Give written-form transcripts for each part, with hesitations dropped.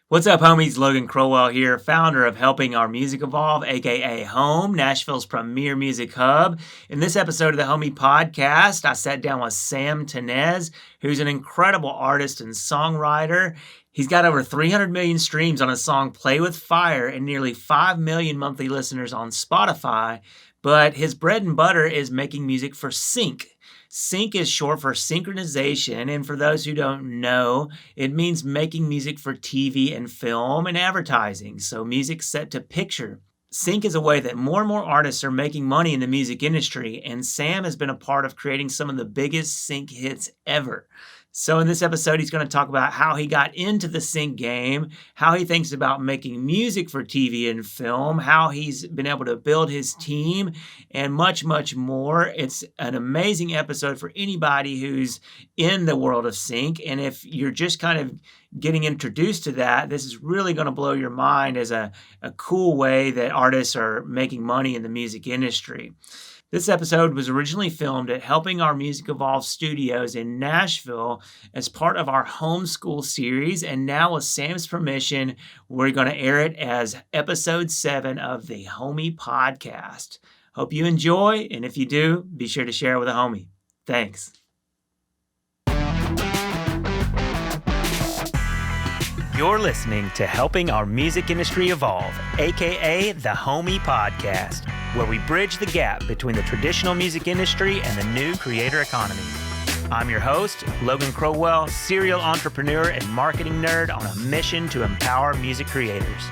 What's up, homies? Logan Crowell here, founder of Helping Our Music Evolve, aka Home, Nashville's premier music hub. In this episode of the Homie Podcast, I sat down with Sam Tinnesz, who's an incredible artist and songwriter. He's got over 300 million streams on his song Play With Fire and nearly 5 million monthly listeners on Spotify. But his bread and butter is making music for sync. Sync is short for synchronization, and for those who don't know, it means making music for TV and film and advertising, so music set to picture. Sync is a way that more and more artists are making money in the music industry, and Sam has been a part of creating some of the biggest sync hits ever. So in this episode, he's going to talk about how he got into the sync game, how he thinks about making music for TV and film, how he's been able to build his team, and much, much more. It's an amazing episode for anybody who's in the world of sync. And if you're just kind of getting introduced to that, this is really going to blow your mind as a cool way that artists are making money in the music industry. This episode was originally filmed at Helping Our Music Evolve Studios in Nashville as part of our homeschool series, and now with Sam's permission, we're going to air it as episode 7 of the Homie Podcast. Hope you enjoy, and if you do, be sure to share it with a homie. Thanks. You're listening to Helping Our Music Industry Evolve, aka the Homie Podcast, where we bridge the gap between the traditional music industry and the new creator economy. I'm your host, Logan Crowell, serial entrepreneur and marketing nerd on a mission to empower music creators.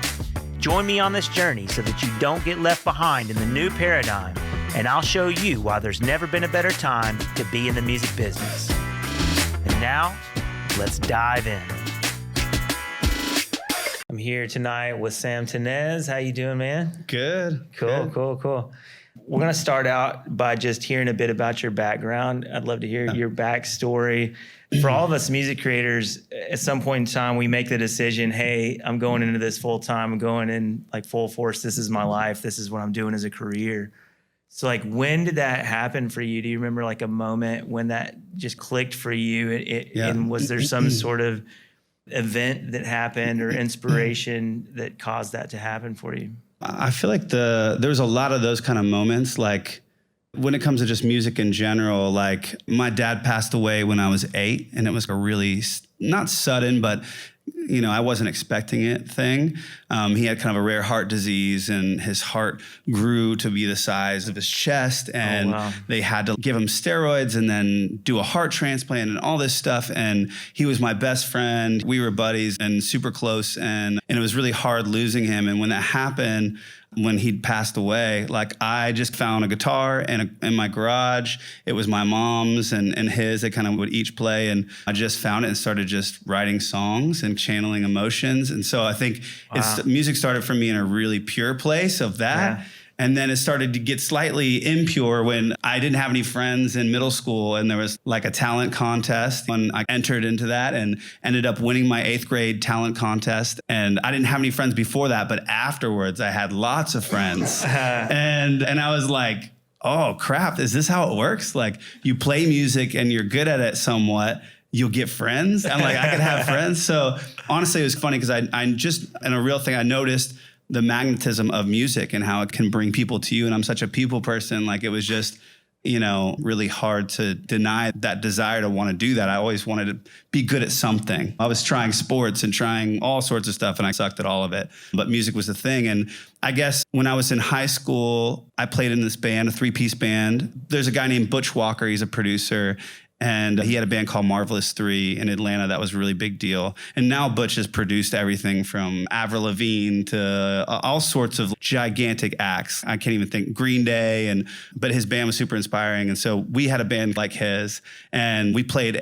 Join me on this journey so that you don't get left behind in the new paradigm, and I'll show you why there's never been a better time to be in the music business. And now, let's dive in. I'm here tonight with Sam Tinnesz. How you doing, man? Good. Cool, Good. cool. We're going to start out by just hearing a bit about your background. I'd love to hear your backstory. For all of us music creators, at some point in time, we make the decision, hey, I'm going into this full time. I'm going in like full force. This is my life. This is what I'm doing as a career. So like, when did that happen for you? Do you remember like a moment when that just clicked for you? And was there some sort of event that happened or inspiration that caused that to happen for you? I feel like there's a lot of those kind of moments. Like when it comes to just music in general, like my dad passed away when I was 8, and it was a really not sudden, but I wasn't expecting it thing. He had kind of a rare heart disease, and his heart grew to be the size of his chest, and they had to give him steroids and then do a heart transplant and all this stuff. And he was my best friend. We were buddies and super close, and it was really hard losing him. And when that happened, when he'd passed away, like I just found a guitar in my garage. It was my mom's and his. They kind of would each play, and I just found it and started just writing songs and channeling emotions. And so I think music started for me in a really pure place of that. Yeah. And then it started to get slightly impure when I didn't have any friends in middle school, and there was like a talent contest, and I entered into that and ended up winning my 8th grade talent contest. And I didn't have any friends before that, but afterwards I had lots of friends. and I was like, oh crap, is this how it works? Like you play music and you're good at it somewhat, you'll get friends. I'm like, I could have friends. So honestly, it was funny because I just, in a real thing, I noticed the magnetism of music and how it can bring people to you. And I'm such a people person. Like it was just, really hard to deny that desire to want to do that. I always wanted to be good at something. I was trying sports and trying all sorts of stuff, and I sucked at all of it. But music was the thing. And I guess when I was in high school, I played in this band, a 3-piece band. There's a guy named Butch Walker. He's a producer. And he had a band called Marvelous 3 in Atlanta. That was a really big deal. And now Butch has produced everything from Avril Lavigne to all sorts of gigantic acts. I can't even think, Green Day. But his band was super inspiring. And so we had a band like his, and we played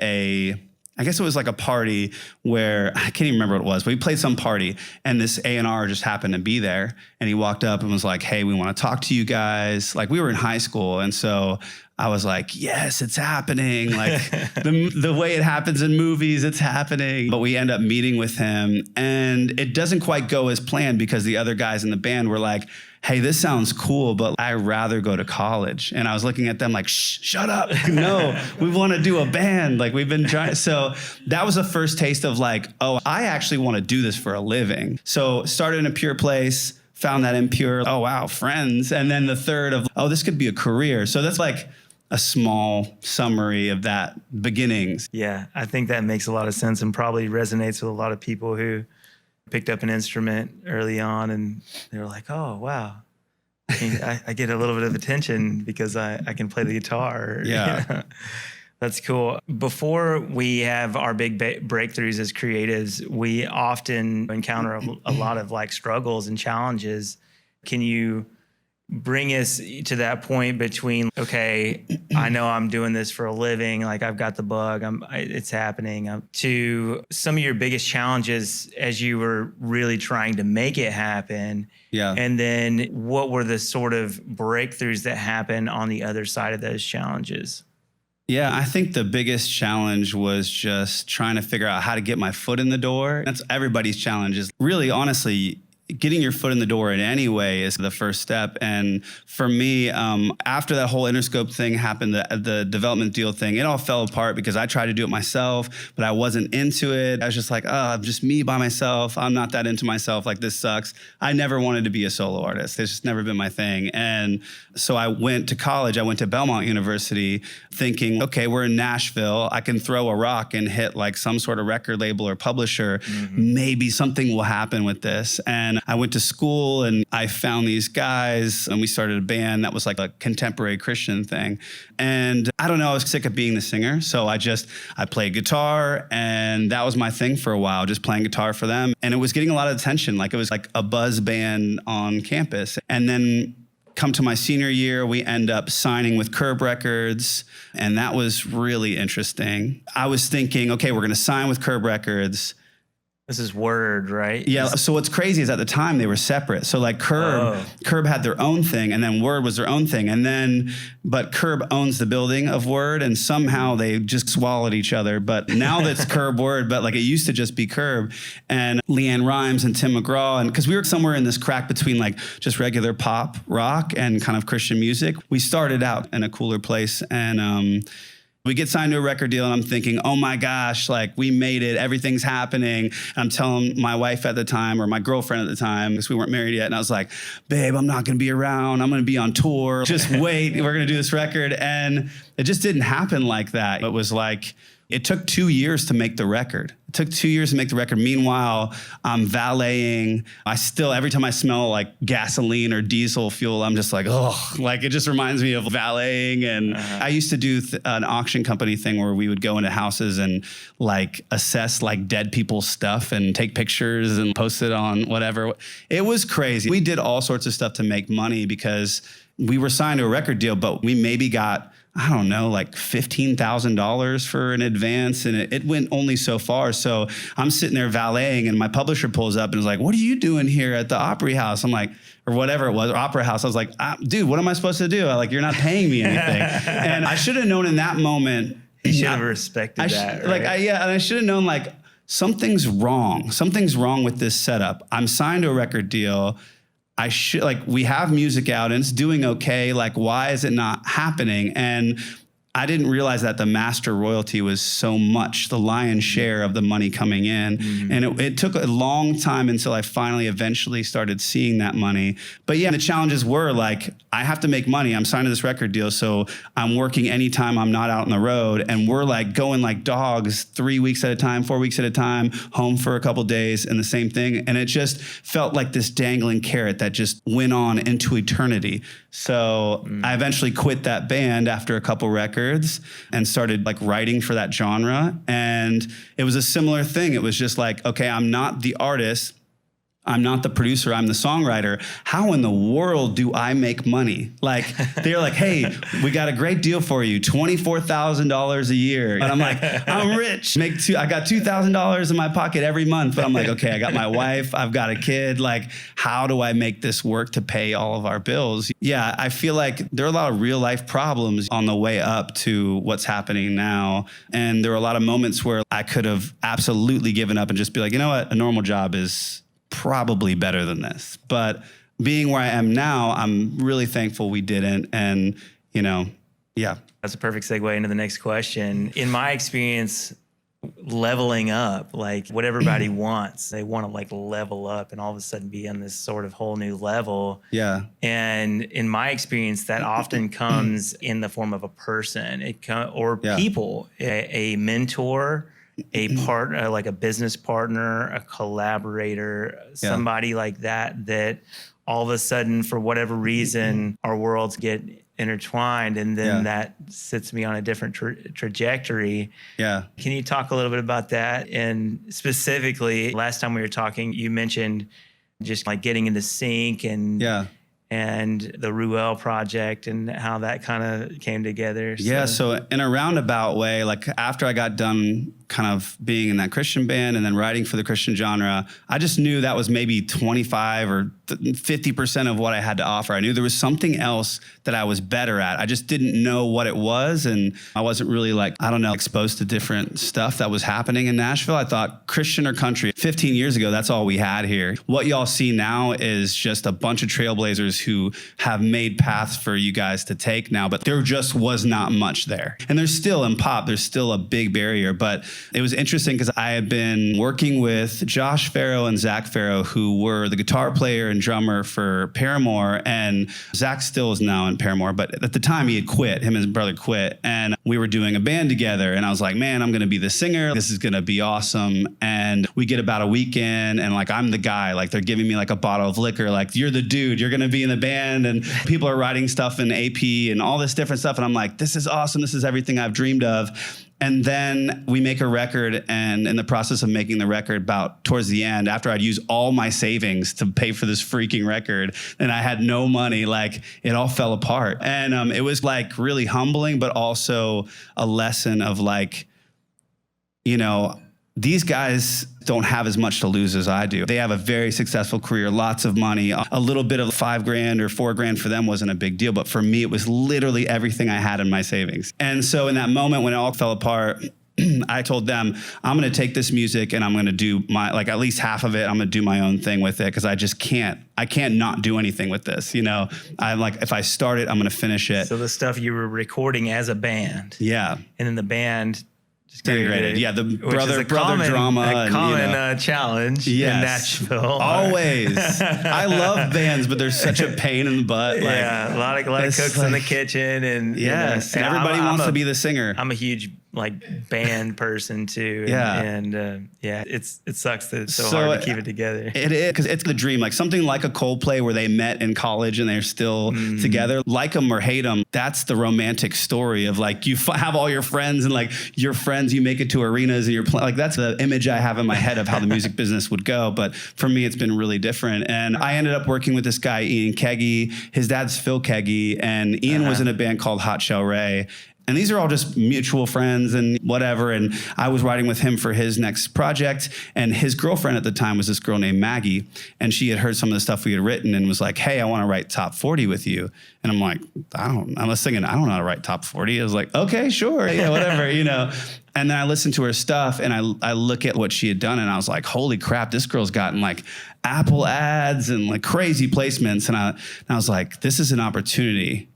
I guess it was like a party where, I can't even remember what it was, but we played some party, and this A&R just happened to be there, and he walked up and was like, hey, we want to talk to you guys. Like we were in high school, and so I was like, yes, it's happening. Like the way it happens in movies, it's happening. But we end up meeting with him, and it doesn't quite go as planned because the other guys in the band were like, hey, this sounds cool, but I'd rather go to college. And I was looking at them like, shh, shut up. No, we want to do a band. Like, we've been trying. So that was the first taste of like, oh, I actually want to do this for a living. So started in a pure place, found that impure, oh, wow, friends. And then the third of, oh, this could be a career. So that's like a small summary of that beginnings. Yeah, I think that makes a lot of sense and probably resonates with a lot of people who picked up an instrument early on and they were like, oh, wow, I get a little bit of attention because I can play the guitar. Yeah. That's cool. Before we have our big breakthroughs as creatives, we often encounter a lot of like struggles and challenges. Can you bring us to that point between, okay, I know I'm doing this for a living, like I've got the bug, it's happening, to some of your biggest challenges as you were really trying to make it happen? Yeah. And then what were the sort of breakthroughs that happened on the other side of those challenges? Yeah, I think the biggest challenge was just trying to figure out how to get my foot in the door. That's everybody's challenge. Is really, honestly, getting your foot in the door in any way is the first step. And for me, after that whole Interscope thing happened, the development deal thing, it all fell apart because I tried to do it myself, but I wasn't into it. I was just like, oh, I'm just me by myself. I'm not that into myself. Like, this sucks. I never wanted to be a solo artist. It's just never been my thing. And so I went to college. I went to Belmont University thinking, okay, we're in Nashville. I can throw a rock and hit like some sort of record label or publisher. Mm-hmm. Maybe something will happen with this. And I went to school and I found these guys and we started a band that was like a contemporary Christian thing. And I don't know, I was sick of being the singer. So I played guitar and that was my thing for a while, just playing guitar for them. And it was getting a lot of attention. Like, it was like a buzz band on campus. And then come to my senior year, we end up signing with Curb Records, and that was really interesting. I was thinking, okay, we're going to sign with Curb Records. This is Word, right? Yeah. So what's crazy is at the time they were separate. So like Curb had their own thing, and then Word was their own thing. But Curb owns the building of Word, and somehow they just swallowed each other. But now that's Curb Word, but like it used to just be Curb. And Leanne Rimes and Tim McGraw, and because we were somewhere in this crack between like just regular pop rock and kind of Christian music, we started out in a cooler place. And we get signed to a record deal, and I'm thinking, oh my gosh, like we made it, everything's happening. And I'm telling my wife at the time, or my girlfriend at the time, because we weren't married yet, and I was like, babe, I'm not gonna be around, I'm gonna be on tour. Just wait, we're gonna do this record. And it just didn't happen like that. It was like, it took 2 years to make the record. It took 2 years to make the record. Meanwhile, I'm valeting. I still, every time I smell like gasoline or diesel fuel, I'm just like, oh, like it just reminds me of valeting. And I used to do an auction company thing where we would go into houses and like assess like dead people's stuff and take pictures and post it on whatever. It was crazy. We did all sorts of stuff to make money because we were signed to a record deal, but we maybe got, I don't know, like $15,000 for an advance, and it went only so far. So I'm sitting there valeting, and my publisher pulls up and is like, what are you doing here at the Opry House? I'm like, or whatever it was, or Opera House. I was like, dude, what am I supposed to do? Like, you're not paying me anything. And I should have known in that moment. You should have respected that, right? And I should have known like, something's wrong. Something's wrong with this setup. I'm signed to a record deal. We have music out and it's doing okay. Like, why is it not happening? And I didn't realize that the master royalty was so much, the lion's share of the money coming in. Mm-hmm. And it took a long time until I finally eventually started seeing that money. But yeah, the challenges were like, I have to make money. I'm signed to this record deal. So I'm working anytime I'm not out on the road. And we're like going like dogs 3 weeks at a time, 4 weeks at a time, home for a couple days and the same thing. And it just felt like this dangling carrot that just went on into eternity. So I eventually quit that band after a couple records and started like writing for that genre. And it was a similar thing. It was just like, okay, I'm not the artist. I'm not the producer, I'm the songwriter. How in the world do I make money? Like, they're like, hey, we got a great deal for you, $24,000 a year. And I'm like, I'm rich. I got $2,000 in my pocket every month. But I'm like, okay, I got my wife, I've got a kid. Like, how do I make this work to pay all of our bills? Yeah, I feel like there are a lot of real life problems on the way up to what's happening now. And there were a lot of moments where I could have absolutely given up and just be like, you know what, a normal job is probably better than this. But being where I am now, I'm really thankful we didn't. And, yeah. That's a perfect segue into the next question. In my experience, leveling up, like what everybody wants, they want to like level up and all of a sudden be on this sort of whole new level. Yeah. And in my experience, that often comes in the form of a person, people, a mentor, a partner, like a business partner, a collaborator, somebody like that all of a sudden, for whatever reason, our worlds get intertwined, and then that sets me on a different trajectory. Yeah. Can you talk a little bit about that? And specifically, last time we were talking, you mentioned just like getting into sync and the Ruelle project and how that kind of came together. So in a roundabout way, like after I got done kind of being in that Christian band and then writing for the Christian genre, I just knew that was maybe 25 or 50% of what I had to offer. I knew there was something else that I was better at. I just didn't know what it was. And I wasn't really exposed to different stuff that was happening in Nashville. I thought Christian or country, 15 years ago, that's all we had here. What y'all see now is just a bunch of trailblazers who have made paths for you guys to take now, but there just was not much there. And there's still in pop, there's still a big barrier, but it was interesting because I had been working with Josh Farrow and Zach Farrow, who were the guitar player and drummer for Paramore. And Zach still is now in Paramore, but at the time he had quit, him and his brother quit. And we were doing a band together. And I was like, man, I'm going to be the singer. This is going to be awesome. And we get about a week in and like, I'm the guy, like they're giving me like a bottle of liquor. Like, you're the dude, you're going to be in the band. And people are writing stuff in AP and all this different stuff. And I'm like, this is awesome. This is everything I've dreamed of. And then we make a record, and in the process of making the record, about towards the end, after I'd used all my savings to pay for this freaking record, and I had no money, like it all fell apart. And it was like really humbling, but also a lesson of like, these guys don't have as much to lose as I do. They have a very successful career, lots of money. A little bit of $5,000 or $4,000 for them wasn't a big deal, but for me, it was literally everything I had in my savings. And so in that moment when it all fell apart, I told them, I'm going to take this music and I'm going to do at least half of it. I'm going to do my own thing with it because I can't not do anything with this. I'm like, if I start it, I'm going to finish it. So the stuff you were recording as a band. Yeah. And then the band integrated. Yeah, the brother drama. A common challenge in Nashville. Always. I love bands, but they're such a pain in the butt. A lot of cooks in the kitchen. And yes, and everybody wants to be the singer. I'm a huge band person too. It sucks that it's so hard to keep it together. It is, because it's the dream. Like something like a Coldplay where they met in college and they're still together. Like them or hate them, that's the romantic story of like you have all your friends and like your friends, you make it to arenas and you're playing. Like that's the image I have in my head of how the music business would go. But for me, it's been really different. And I ended up working with this guy, Ian Keggy. His dad's Phil Keggy, and Ian was in a band called Hot Shell Ray. And these are all just mutual friends and whatever. And I was writing with him for his next project. And his girlfriend at the time was this girl named Maggie. And she had heard some of the stuff we had written and was like, hey, I want to write top 40 with you. And I'm like, I was thinking, I don't know how to write top 40. I was like, okay, sure. Yeah, whatever, And then I listened to her stuff and I look at what she had done and I was like, holy crap, this girl's gotten like Apple ads and like crazy placements. And I was like, this is an opportunity.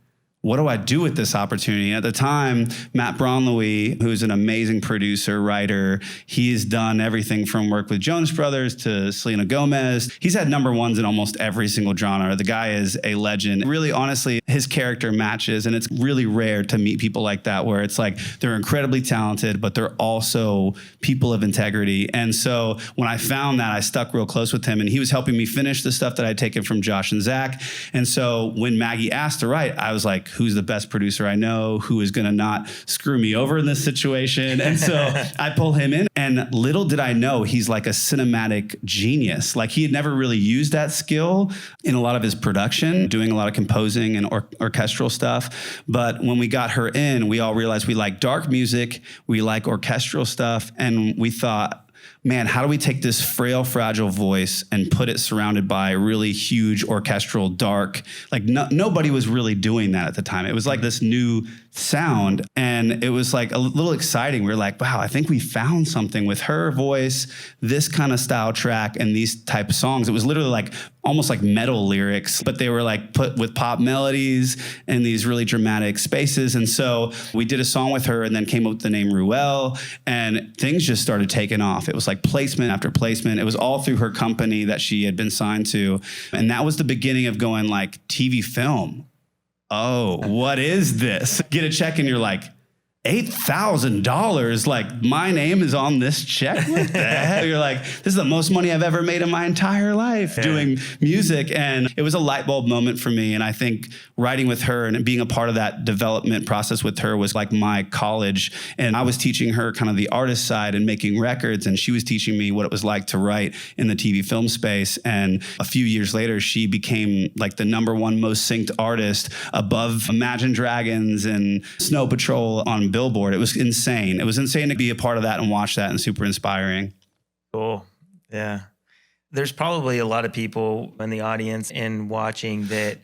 What do I do with this opportunity? At the time, Matt Braunley, who's an amazing producer, writer, he's done everything from work with Jonas Brothers to Selena Gomez. He's had number ones in almost every single genre. The guy is a legend. Really, honestly, his character matches. And it's really rare to meet people like that, where it's like they're incredibly talented, but they're also people of integrity. And so when I found that, I stuck real close with him, and he was helping me finish the stuff that I'd taken from Josh and Zach. And so when Maggie asked to write, I was like, who's the best producer I know? Who is going to not screw me over in this situation? And so I pull him in, and little did I know he's like a cinematic genius. Like, he had never really used that skill in a lot of his production, doing a lot of composing and orchestral stuff. But when we got her in, we all realized we like dark music, we like orchestral stuff, and we thought, man, how do we take this frail, fragile voice and put it surrounded by really huge orchestral, dark, like nobody was really doing that at the time. It was like this new sound, and it was like a little exciting. We were like, wow, I think we found something with her voice, this kind of style track, and these type of songs. It was literally like almost like metal lyrics, but they were like put with pop melodies and these really dramatic spaces. And so we did a song with her, and then came up with the name Ruelle, and things just started taking off. It was like placement after placement. It was all through her company that she had been signed to. And that was the beginning of going like, TV film. Oh, what is this? Get a check and you're like, $8,000, like my name is on this check? What the heck? You're like, this is the most money I've ever made in my entire life doing music. And it was a light bulb moment for me. And I think writing with her and being a part of that development process with her was like my college. And I was teaching her kind of the artist side and making records, and she was teaching me what it was like to write in the TV film space. And a few years later, she became like the #1 most synced artist above Imagine Dragons and Snow Patrol on Billboard. It was insane. It was insane to be a part of that and watch that, and super inspiring. Cool. Yeah. There's probably a lot of people in the audience and watching that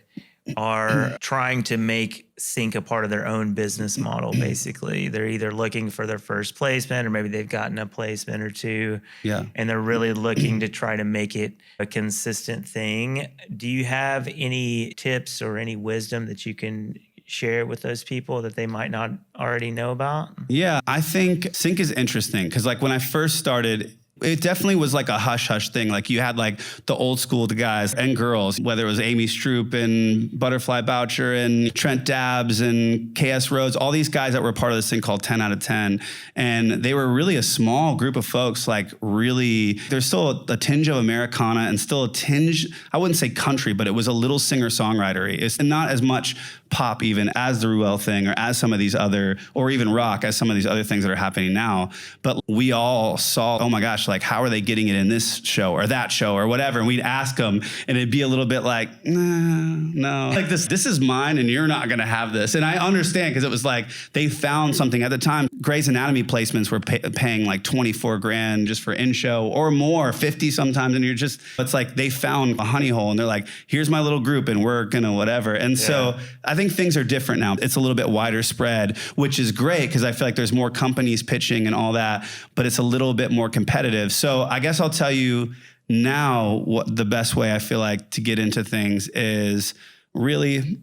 are trying to make sync a part of their own business model, basically. They're either looking for their first placement, or maybe they've gotten a placement or two. Yeah. And they're really looking to try to make it a consistent thing. Do you have any tips or any wisdom that you can share with those people that they might not already know about? Yeah, I think sync is interesting because like when I first started, it definitely was like a hush-hush thing. Like you had like the old school guys and girls, whether it was Amy Stroop and Butterfly Boucher and Trent Dabbs and KS Rhodes, all these guys that were part of this thing called 10 out of 10. And they were really a small group of folks, like really, there's still a tinge of Americana and still a tinge, I wouldn't say country, but it was a little singer-songwritery. It's not as much pop even as the Ruelle thing or as some of these other, or even rock as some of these other things that are happening now. But we all saw, oh my gosh, like how are they getting it in this show or that show or whatever? And we'd ask them and it'd be a little bit like, no, like this is mine and you're not going to have this. And I understand because it was like they found something at the time. Grey's Anatomy placements were paying like 24 grand just for in-show or more, 50 sometimes. And it's like they found a honey hole and they're like, here's my little group and we're going to whatever. And so I think things are different now. It's a little bit wider spread, which is great because I feel like there's more companies pitching and all that, but it's a little bit more competitive. So I guess I'll tell you now what the best way I feel like to get into things is really,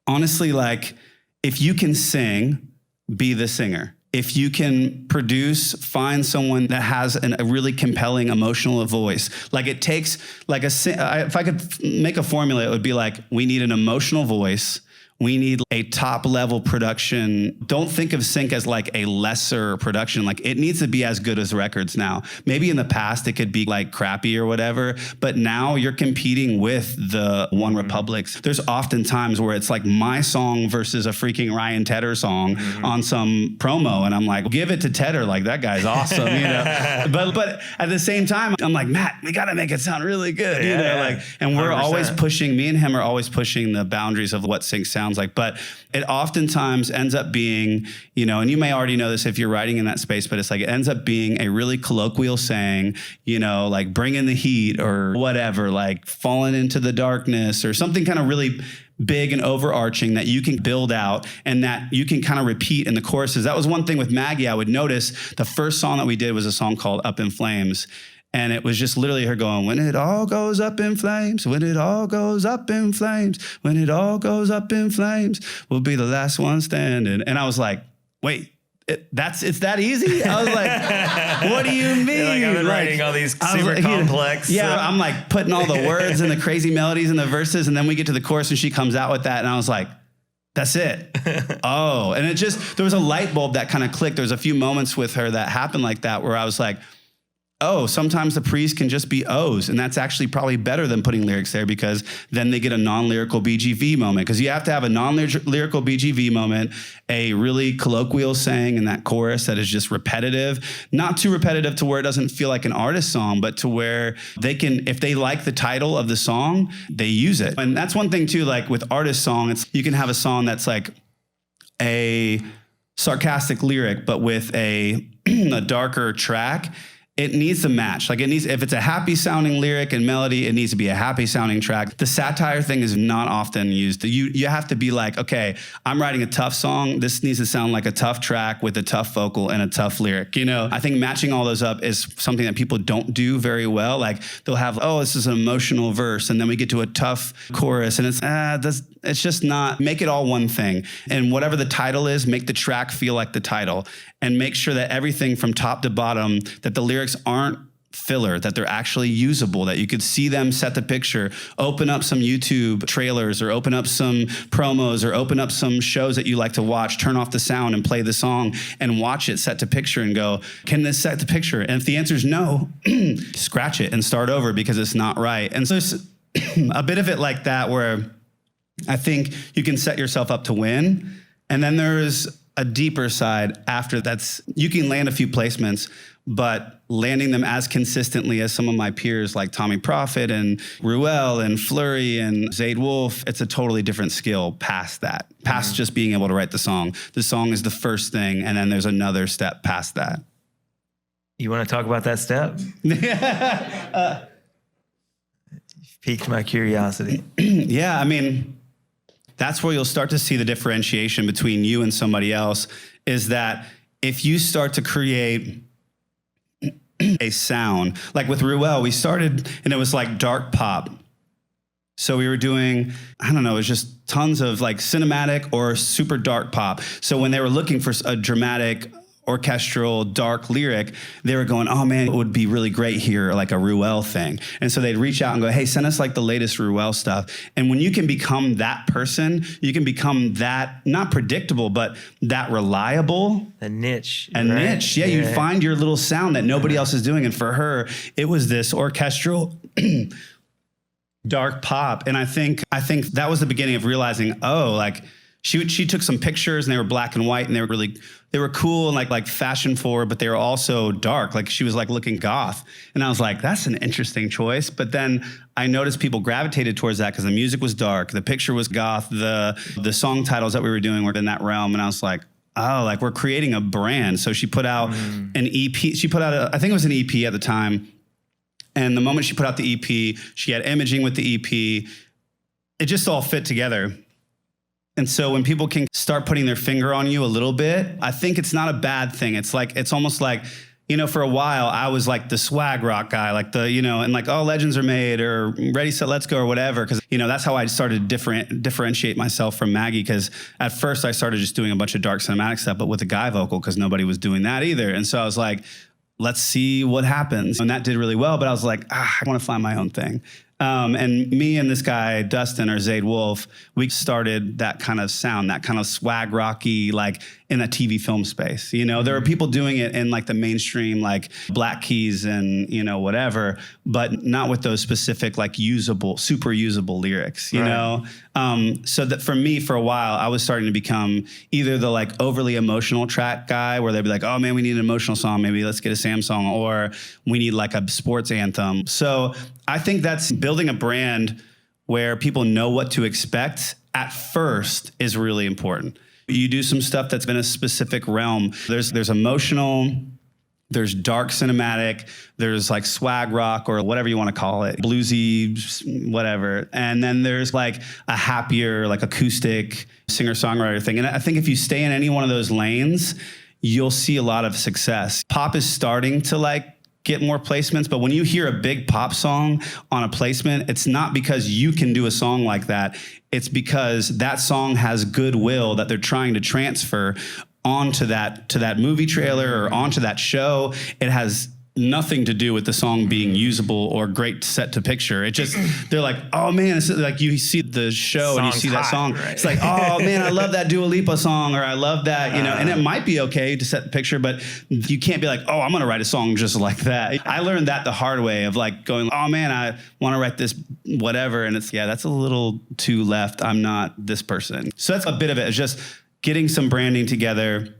honestly, like if you can sing, be the singer. If you can produce, find someone that has a really compelling emotional voice. Like it takes like if I could make a formula, it would be like, we need an emotional voice. We need a top level production. Don't think of sync as like a lesser production. Like it needs to be as good as records now. Maybe in the past it could be like crappy or whatever, but now you're competing with the One Republics. There's often times where it's like my song versus a freaking Ryan Tedder song on some promo. And I'm like, give it to Tedder. Like that guy's awesome, you know? But at the same time, I'm like, Matt, we got to make it sound really good, you know? Like, and we're 100%. always pushing, me and him are always pushing the boundaries of what sync sounds like, but it oftentimes ends up being, you know, and you may already know this if you're writing in that space, but it's like, it ends up being a really colloquial saying, you know, like bring in the heat or whatever, like falling into the darkness or something kind of really big and overarching that you can build out and that you can kind of repeat in the choruses. That was one thing with Maggie. I would notice the first song that we did was a song called Up in Flames. And it was just literally her going, when it all goes up in flames, when it all goes up in flames, when it all goes up in flames, we'll be the last one standing. And I was like, wait, it's that easy? I was like, what do you mean? You're like, I've been writing all these super complex. Yeah, I'm like putting all the words and the crazy melodies and the verses. And then we get to the chorus and she comes out with that. And I was like, That's it. Oh, and there was a light bulb that kind of clicked. There was a few moments with her that happened like that where I was like, oh, sometimes the pre's can just be O's. And that's actually probably better than putting lyrics there, because then they get a non-lyrical BGV moment. Because you have to have a non-lyrical BGV moment, a really colloquial saying in that chorus that is just repetitive, not too repetitive to where it doesn't feel like an artist song, but to where they can, if they like the title of the song, they use it. And that's one thing too, like with artist song, you can have a song that's like a sarcastic lyric, but with a darker track. It needs to match. Like if it's a happy sounding lyric and melody, it needs to be a happy sounding track. The satire thing is not often used. You have to be like, okay, I'm writing a tough song. This needs to sound like a tough track with a tough vocal and a tough lyric. I think matching all those up is something that people don't do very well. Like they'll have, oh, this is an emotional verse, and then we get to a tough chorus, and it's just not. Make it all one thing. And whatever the title is, make the track feel like the title, and make sure that everything from top to bottom, that the lyrics aren't filler, that they're actually usable, that you could see them, set the picture, open up some YouTube trailers, or open up some promos, or open up some shows that you like to watch, turn off the sound and play the song and watch it set to picture and go, can this set the picture? And if the answer is no, scratch it and start over because it's not right. And so there's a bit of it like that where I think you can set yourself up to win. And then there's a deeper side after that's, you can land a few placements, but landing them as consistently as some of my peers like Tommy Prophet and Ruelle and Flurry and Zayd Wolf, it's a totally different skill past that, past just being able to write the song. The song is the first thing, and then there's another step past that. You want to talk about that step? Piqued my curiosity. Yeah, I mean, that's where you'll start to see the differentiation between you and somebody else, is that if you start to create a sound, like with Ruelle, we started and it was like dark pop. So we were doing, I don't know, it was just tons of like cinematic or super dark pop. So when they were looking for a dramatic, orchestral, dark lyric, they were going, oh man, it would be really great here, like a Ruelle thing. And so they'd reach out and go, hey, send us like the latest Ruelle stuff. And when you can become that person, you can become that, not predictable, but that reliable. A niche. A niche. Yeah, you find your little sound that nobody else is doing. And for her, it was this orchestral dark pop. And I think that was the beginning of realizing, oh, like she took some pictures and they were black and white and they were cool and like fashion forward, but they were also dark. Like she was like looking goth. And I was like, that's an interesting choice. But then I noticed people gravitated towards that because the music was dark, the picture was goth, the song titles that we were doing were in that realm. And I was like, oh, like we're creating a brand. So she put out an EP. She put out I think it was an EP at the time. And the moment she put out the EP, she had imaging with the EP. It just all fit together. And so when people can start putting their finger on you a little bit, I think it's not a bad thing. It's almost like, for a while I was like the swag rock guy, like and like, oh, Legends Are Made or Ready, Set, Let's Go or whatever. Cause that's how I started to differentiate myself from Maggie. Cause at first I started just doing a bunch of dark cinematic stuff, but with a guy vocal, cause nobody was doing that either. And so I was like, let's see what happens. And that did really well, but I was like, I want to find my own thing. And me and this guy, Dustin or Zayd Wolf, we started that kind of sound, that kind of swag rocky, like in a TV film space. There are people doing it in like the mainstream, like Black Keys and, whatever, but not with those specific, like super usable lyrics, you know? So that for me, for a while, I was starting to become either the like overly emotional track guy where they'd be like, oh man, we need an emotional song. Maybe let's get a Sam song, or we need like a sports anthem. So I think that's building a brand where people know what to expect at first is really important. You do some stuff that's been a specific realm. There's emotional, there's dark cinematic, there's like swag rock or whatever you want to call it, bluesy, whatever. And then there's like a happier, like acoustic singer-songwriter thing. And I think if you stay in any one of those lanes, you'll see a lot of success. Pop is starting to like get more placements, but when you hear a big pop song on a placement, it's not because you can do a song like that. It's because that song has goodwill that they're trying to transfer onto that movie trailer or onto that show. It has nothing to do with the song being usable or great set to picture. It just, they're like, oh man, it's like you see the show and you see that song. Right? It's like, oh man, I love that Dua Lipa song, or I love that, and it might be okay to set the picture, but you can't be like, oh, I'm going to write a song just like that. I learned that the hard way of like going, oh man, I want to write this whatever. And it's, that's a little too left. I'm not this person. So that's a bit of it. It's just getting some branding together,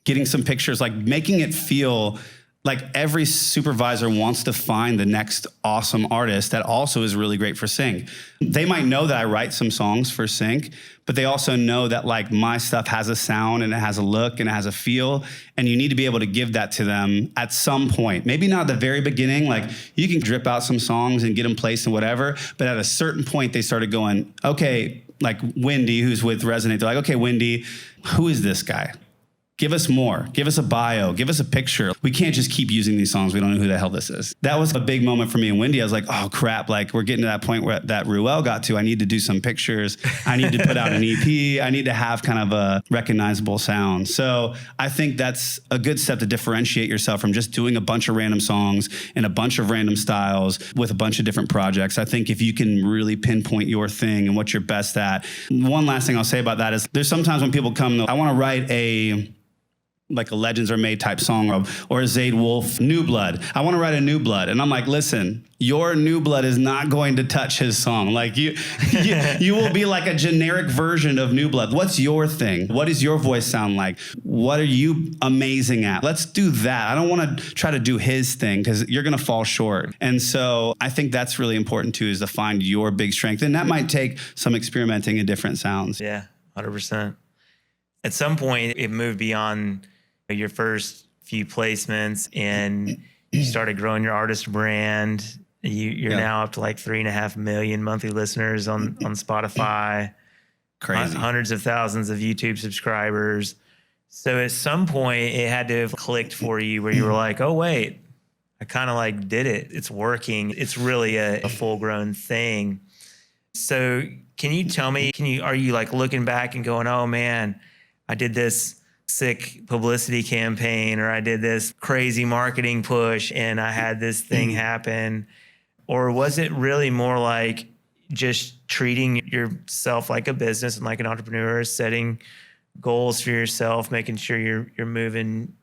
getting some pictures, like making it feel like every supervisor wants to find the next awesome artist that also is really great for sync. They might know that I write some songs for sync, but they also know that like my stuff has a sound and it has a look and it has a feel, and you need to be able to give that to them at some point. Maybe not at the very beginning, like you can drip out some songs and get them placed and whatever, but at a certain point they started going, okay, like Wendy, who's with Resonate, they're like, okay, Wendy, who is this guy? Give us more. Give us a bio. Give us a picture. We can't just keep using these songs. We don't know who the hell this is. That was a big moment for me and Wendy. I was like, oh crap, like we're getting to that point where that Ruelle got to. I need to do some pictures. I need to put out an EP. I need to have kind of a recognizable sound. So I think that's a good step to differentiate yourself from just doing a bunch of random songs in a bunch of random styles with a bunch of different projects. I think if you can really pinpoint your thing and what you're best at. One last thing I'll say about that is there's sometimes when people come, I want to write like a Legends Are Made type song, or a Zayd Wolf New Blood. I want to write a New Blood. And I'm like, listen, your New Blood is not going to touch his song. Like you will be like a generic version of New Blood. What's your thing? What does your voice sound like? What are you amazing at? Let's do that. I don't want to try to do his thing because you're going to fall short. And so I think that's really important too, is to find your big strength. And that might take some experimenting in different sounds. Yeah, 100%. At some point, it moved beyond your first few placements and you started growing your artist brand. You're now up to like 3.5 million monthly listeners on Spotify. Crazy. Hundreds of thousands of YouTube subscribers. So at some point it had to have clicked for you where you were like, oh wait, I kind of like did it. It's working. It's really a full grown thing. So can you tell me, are you like looking back and going, oh man, I did this sick publicity campaign, or I did this crazy marketing push and I had this thing happen? Or was it really more like just treating yourself like a business and like an entrepreneur, setting goals for yourself, making sure you're moving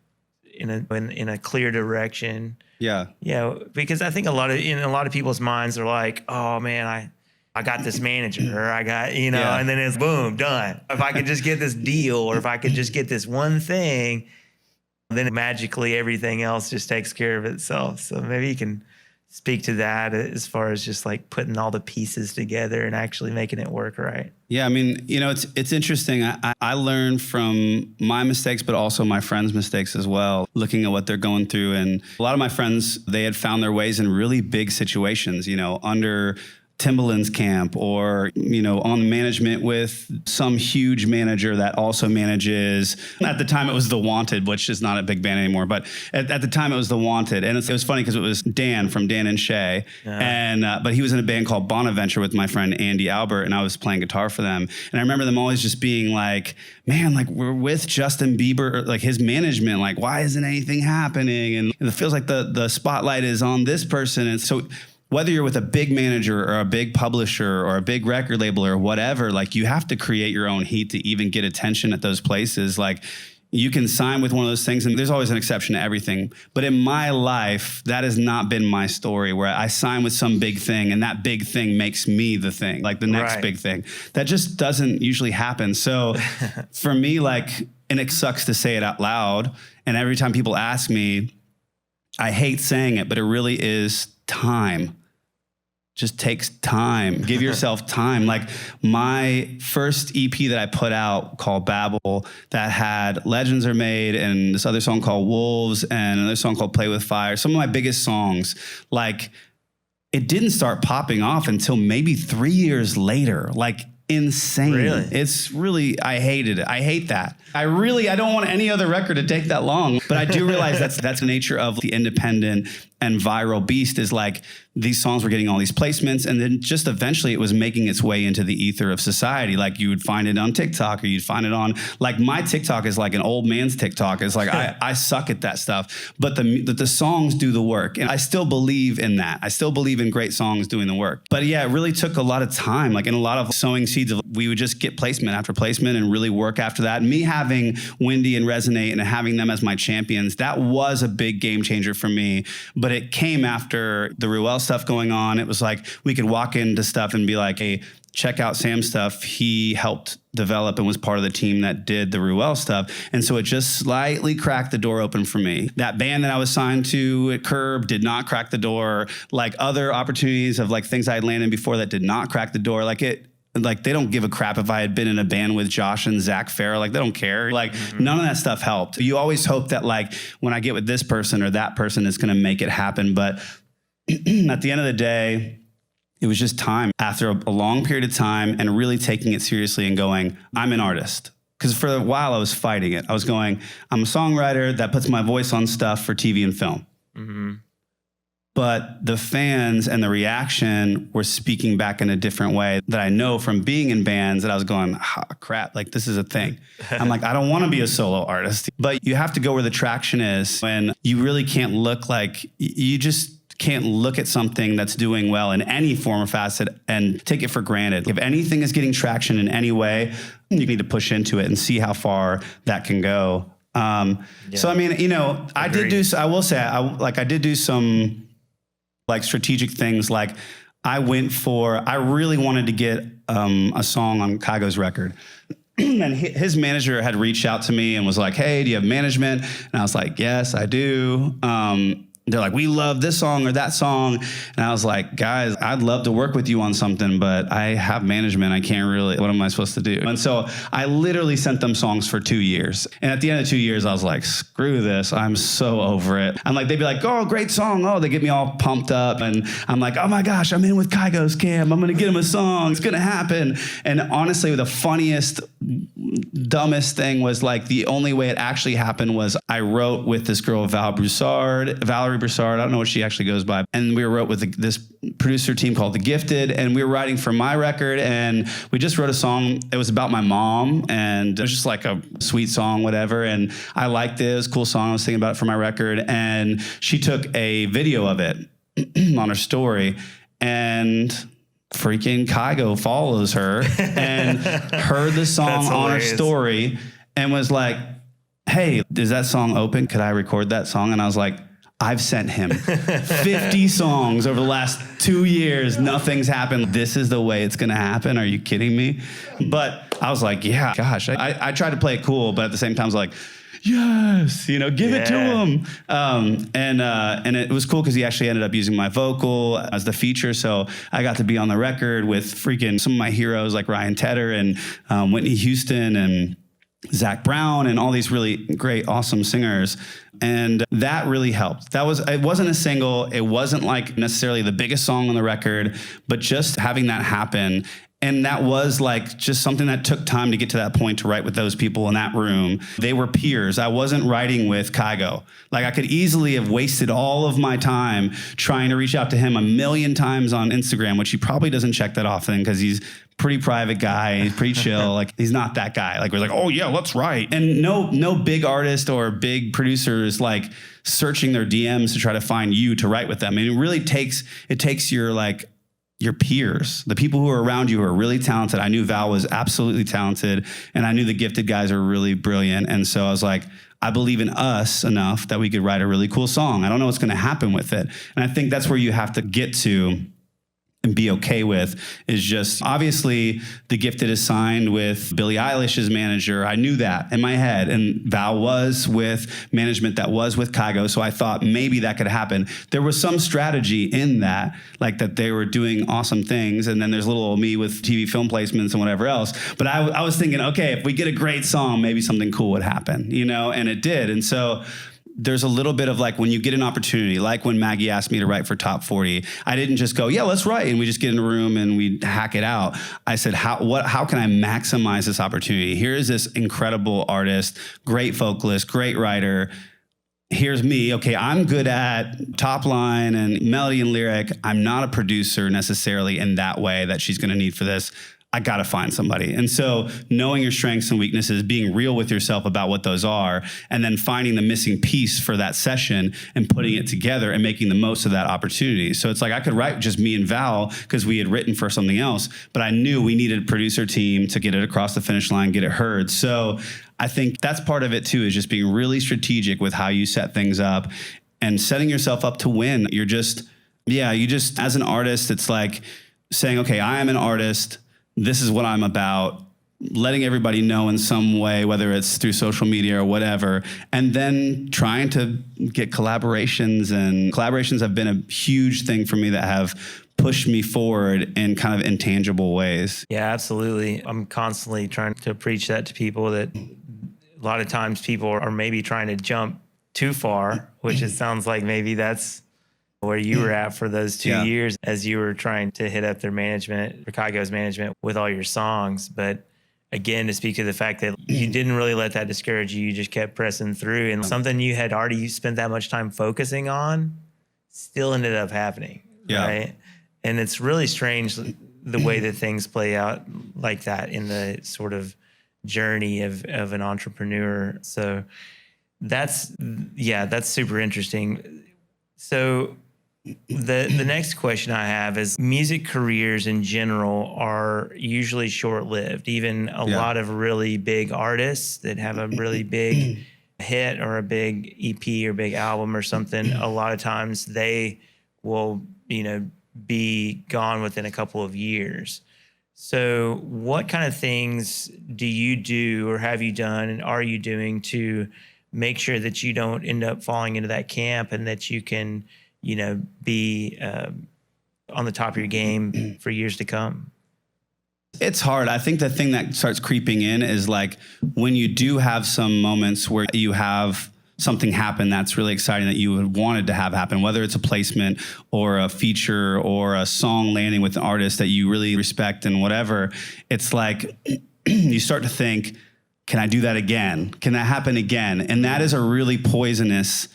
in a clear direction? Yeah. Yeah. Because I think in a lot of people's minds are like, oh man, I got this manager, or I got, and then it's boom, done. If I could just get this deal, or if I could just get this one thing, then magically everything else just takes care of itself. So maybe you can speak to that as far as just like putting all the pieces together and actually making it work right. Yeah, I mean, it's interesting. I learn from my mistakes, but also my friends' mistakes as well, looking at what they're going through. And a lot of my friends, they had found their ways in really big situations, under Timbaland's camp, or, on management with some huge manager that also manages. At the time it was The Wanted, which is not a big band anymore, but at the time it was The Wanted. And it was funny because it was Dan from Dan and Shay. And, but he was in a band called Bonaventure with my friend Andy Albert, and I was playing guitar for them. And I remember them always just being like, man, like we're with Justin Bieber, like his management, like why isn't anything happening? And it feels like the spotlight is on this person. And so whether you're with a big manager or a big publisher or a big record label or whatever, like you have to create your own heat to even get attention at those places. Like you can sign with one of those things, and there's always an exception to everything. But in my life, that has not been my story, where I sign with some big thing and that big thing makes me the thing, like the next big thing. That just doesn't usually happen. So for me, like, and it sucks to say it out loud, and every time people ask me, I hate saying it, but it really is time. Just takes time. Give yourself time. Like my first EP that I put out called Babel, that had Legends Are Made and this other song called Wolves and another song called Play With Fire. Some of my biggest songs, like it didn't start popping off until maybe 3 years later. Like insane. Really? It's really, I hated it. I hate that. I don't want any other record to take that long, but I do realize that's the nature of the independent and viral beast is like these songs were getting all these placements, and then just eventually it was making its way into the ether of society. Like you would find it on TikTok, or you'd find it on, like, my TikTok is like an old man's TikTok. It's like I suck at that stuff, but the songs do the work, and I still believe in that. I still believe in great songs doing the work. But yeah, it really took a lot of time, like in a lot of sowing seeds of, we would just get placement after placement and really work after that. And me having Wendy and Resonate and having them as my champions, that was a big game changer for me. But it came after the Ruelle stuff going on. It was like we could walk into stuff and be like, hey, check out Sam's stuff. He helped develop and was part of the team that did the Ruelle stuff. And so it just slightly cracked the door open for me. That band that I was signed to at Curb did not crack the door. Like other opportunities of like things I had landed before that did not crack the door. Like they don't give a crap if I had been in a band with Josh and Zach Farrell. Like, they don't care. Like, none of that stuff helped. You always hope that, like, when I get with this person or that person, it's going to make it happen. But at the end of the day, it was just time. After a long period of time and really taking it seriously and going, I'm an artist. Because for a while I was fighting it. I was going, I'm a songwriter that puts my voice on stuff for TV and film. Mm-hmm. But the fans and the reaction were speaking back in a different way that I know from being in bands, that I was going, crap, like this is a thing. I'm like, I don't want to be a solo artist. But you have to go where the traction is, when you really can't look like, you just can't look at something that's doing well in any form or facet and take it for granted. If anything is getting traction in any way, you need to push into it and see how far that can go. So, I mean, you know, I did do some like strategic things. Like I really wanted to get a song on Kygo's record. And his manager had reached out to me and was like, hey, do you have management? And I was like, yes, I do. They're like, we love this song or that song. And I was like, guys, I'd love to work with you on something, but I have management. I can't really, what am I supposed to do? And so I literally sent them songs for 2 years. And at the end of 2 years, I was like, screw this. I'm so over it. I'm like, they'd be like, oh, great song. Oh, they get me all pumped up. And I'm like, oh my gosh, I'm in with Kygo's camp. I'm going to get him a song. It's going to happen. And honestly, the funniest, dumbest thing was like, the only way it actually happened was I wrote with this girl, Valerie Broussard. I don't know what she actually goes by. And we wrote with this producer team called The Gifted, and we were writing for my record, and we just wrote a song. It was about my mom, and it was just like a sweet song, whatever. And I liked it. It was a cool song. I was thinking about it for my record. And she took a video of it on her story, and freaking Kygo follows her and heard the song on her story and was like, hey, is that song open? Could I record that song? And I was like, I've sent him 50 songs over the last 2 years. Nothing's happened. This is the way it's going to happen. Are you kidding me? But I was like, yeah, gosh, I tried to play it cool, but at the same time, I was like, yes, you know, give it to him. And it was cool because he actually ended up using my vocal as the feature. So I got to be on the record with freaking some of my heroes like Ryan Tedder and Whitney Houston and Zach Brown and all these really great, awesome singers. And that really helped. It wasn't a single. It wasn't like necessarily the biggest song on the record, but just having that happen. And that was like just something that took time to get to that point to write with those people in that room. They were peers. I wasn't writing with Kygo. Like I could easily have wasted all of my time trying to reach out to him 1,000,000 times on Instagram, which he probably doesn't check that often because he's pretty private guy. He's pretty chill. Like he's not that guy. Like we're like, oh yeah, let's write. And no big artist or big producer is like searching their DMs to try to find you to write with them. And it really takes your peers, the people who are around you who are really talented. I knew Val was absolutely talented, and I knew the Gifted guys are really brilliant. And so I was like, I believe in us enough that we could write a really cool song. I don't know what's going to happen with it. And I think that's where you have to get to and be okay with, is just obviously the Gifted is signed with Billie Eilish's manager. I knew that in my head, and Val was with management that was with Kygo. So I thought maybe that could happen. There was some strategy in that, like that they were doing awesome things. And then there's little old me with TV film placements and whatever else. But I was thinking, okay, if we get a great song, maybe something cool would happen, you know, and it did. And so there's a little bit of like when you get an opportunity, like when Maggie asked me to write for Top 40, I didn't just go, yeah, let's write. And we just get in a room and we hack it out. I said, how can I maximize this opportunity? Here is this incredible artist, great vocalist, great writer. here's me. Okay, I'm good at top line and melody and lyric. I'm not a producer necessarily in that way that she's going to need for this. I got to find somebody. And so knowing your strengths and weaknesses, being real with yourself about what those are, and then finding the missing piece for that session and putting it together and making the most of that opportunity. So it's like I could write just me and Val because we had written for something else, but I knew we needed a producer team to get it across the finish line, get it heard. So I think that's part of it too, is just being really strategic with how you set things up and setting yourself up to win. You just, as an artist, it's like saying, okay, I am an artist. This is what I'm about, letting everybody know in some way, whether it's through social media or whatever, and then trying to get collaborations. And collaborations have been a huge thing for me that have pushed me forward in kind of intangible ways. Yeah, absolutely. I'm constantly trying to preach that to people, that a lot of times people are maybe trying to jump too far, which it sounds like maybe that's where you were at for those 2 years as you were trying to hit up their management, Chicago's management, with all your songs. But again, to speak to the fact that you didn't really let that discourage you, you just kept pressing through, and something you had already spent that much time focusing on still ended up happening, right? And it's really strange the way that things play out like that in the sort of journey of an entrepreneur. So that's super interesting. So the next question I have is, music careers in general are usually short-lived. Even a lot of really big artists that have a really big hit or a big EP or big album or something, a lot of times they will, be gone within a couple of years. So what kind of things do you do, or have you done, and are you doing to make sure that you don't end up falling into that camp, and that you can be on the top of your game for years to come? It's hard. I think the thing that starts creeping in is like when you do have some moments where you have something happen that's really exciting that you had wanted to have happen, whether it's a placement or a feature or a song landing with an artist that you really respect and whatever, it's like you start to think, can I do that again? Can that happen again? And that is a really poisonous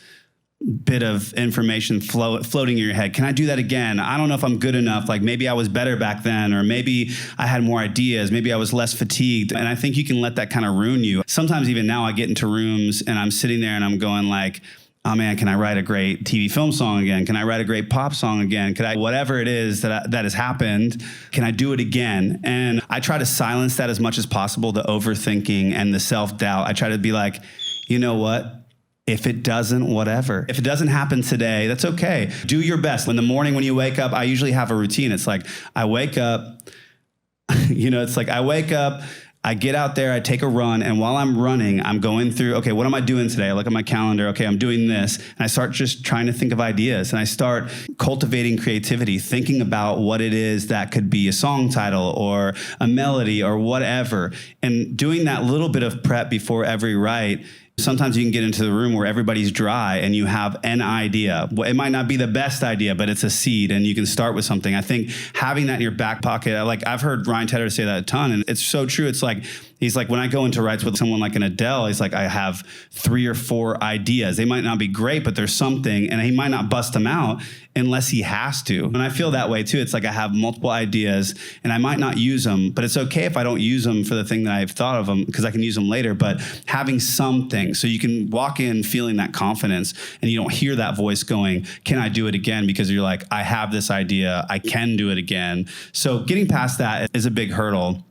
bit of information floating in your head. Can I do that again? I don't know if I'm good enough. Like maybe I was better back then, or maybe I had more ideas. Maybe I was less fatigued. And I think you can let that kind of ruin you. Sometimes even now I get into rooms and I'm sitting there and I'm going like, oh man, can I write a great TV film song again? Can I write a great pop song again? Could I, whatever it is that has happened, can I do it again? And I try to silence that as much as possible, the overthinking and the self-doubt. I try to be like, you know what? If it doesn't, whatever. If it doesn't happen today, that's okay. Do your best. In the morning when you wake up, I usually have a routine. It's like I wake up, I get out there, I take a run, and while I'm running, I'm going through, okay, what am I doing today? I look at my calendar, okay, I'm doing this, and I start just trying to think of ideas, and I start cultivating creativity, thinking about what it is that could be a song title or a melody or whatever, and doing that little bit of prep before every write. Sometimes you can get into the room where everybody's dry and you have an idea. It might not be the best idea, but it's a seed and you can start with something. I think having that in your back pocket, like I've heard Ryan Tedder say that a ton, and it's so true. It's like, he's like, when I go into writes with someone like an Adele, he's like, I have 3 or 4 ideas. They might not be great, but there's something, and he might not bust them out unless he has to. And I feel that way too. It's like I have multiple ideas and I might not use them, but it's okay if I don't use them for the thing that I've thought of them, because I can use them later. But having something so you can walk in feeling that confidence and you don't hear that voice going, can I do it again? Because you're like, I have this idea, I can do it again. So getting past that is a big hurdle.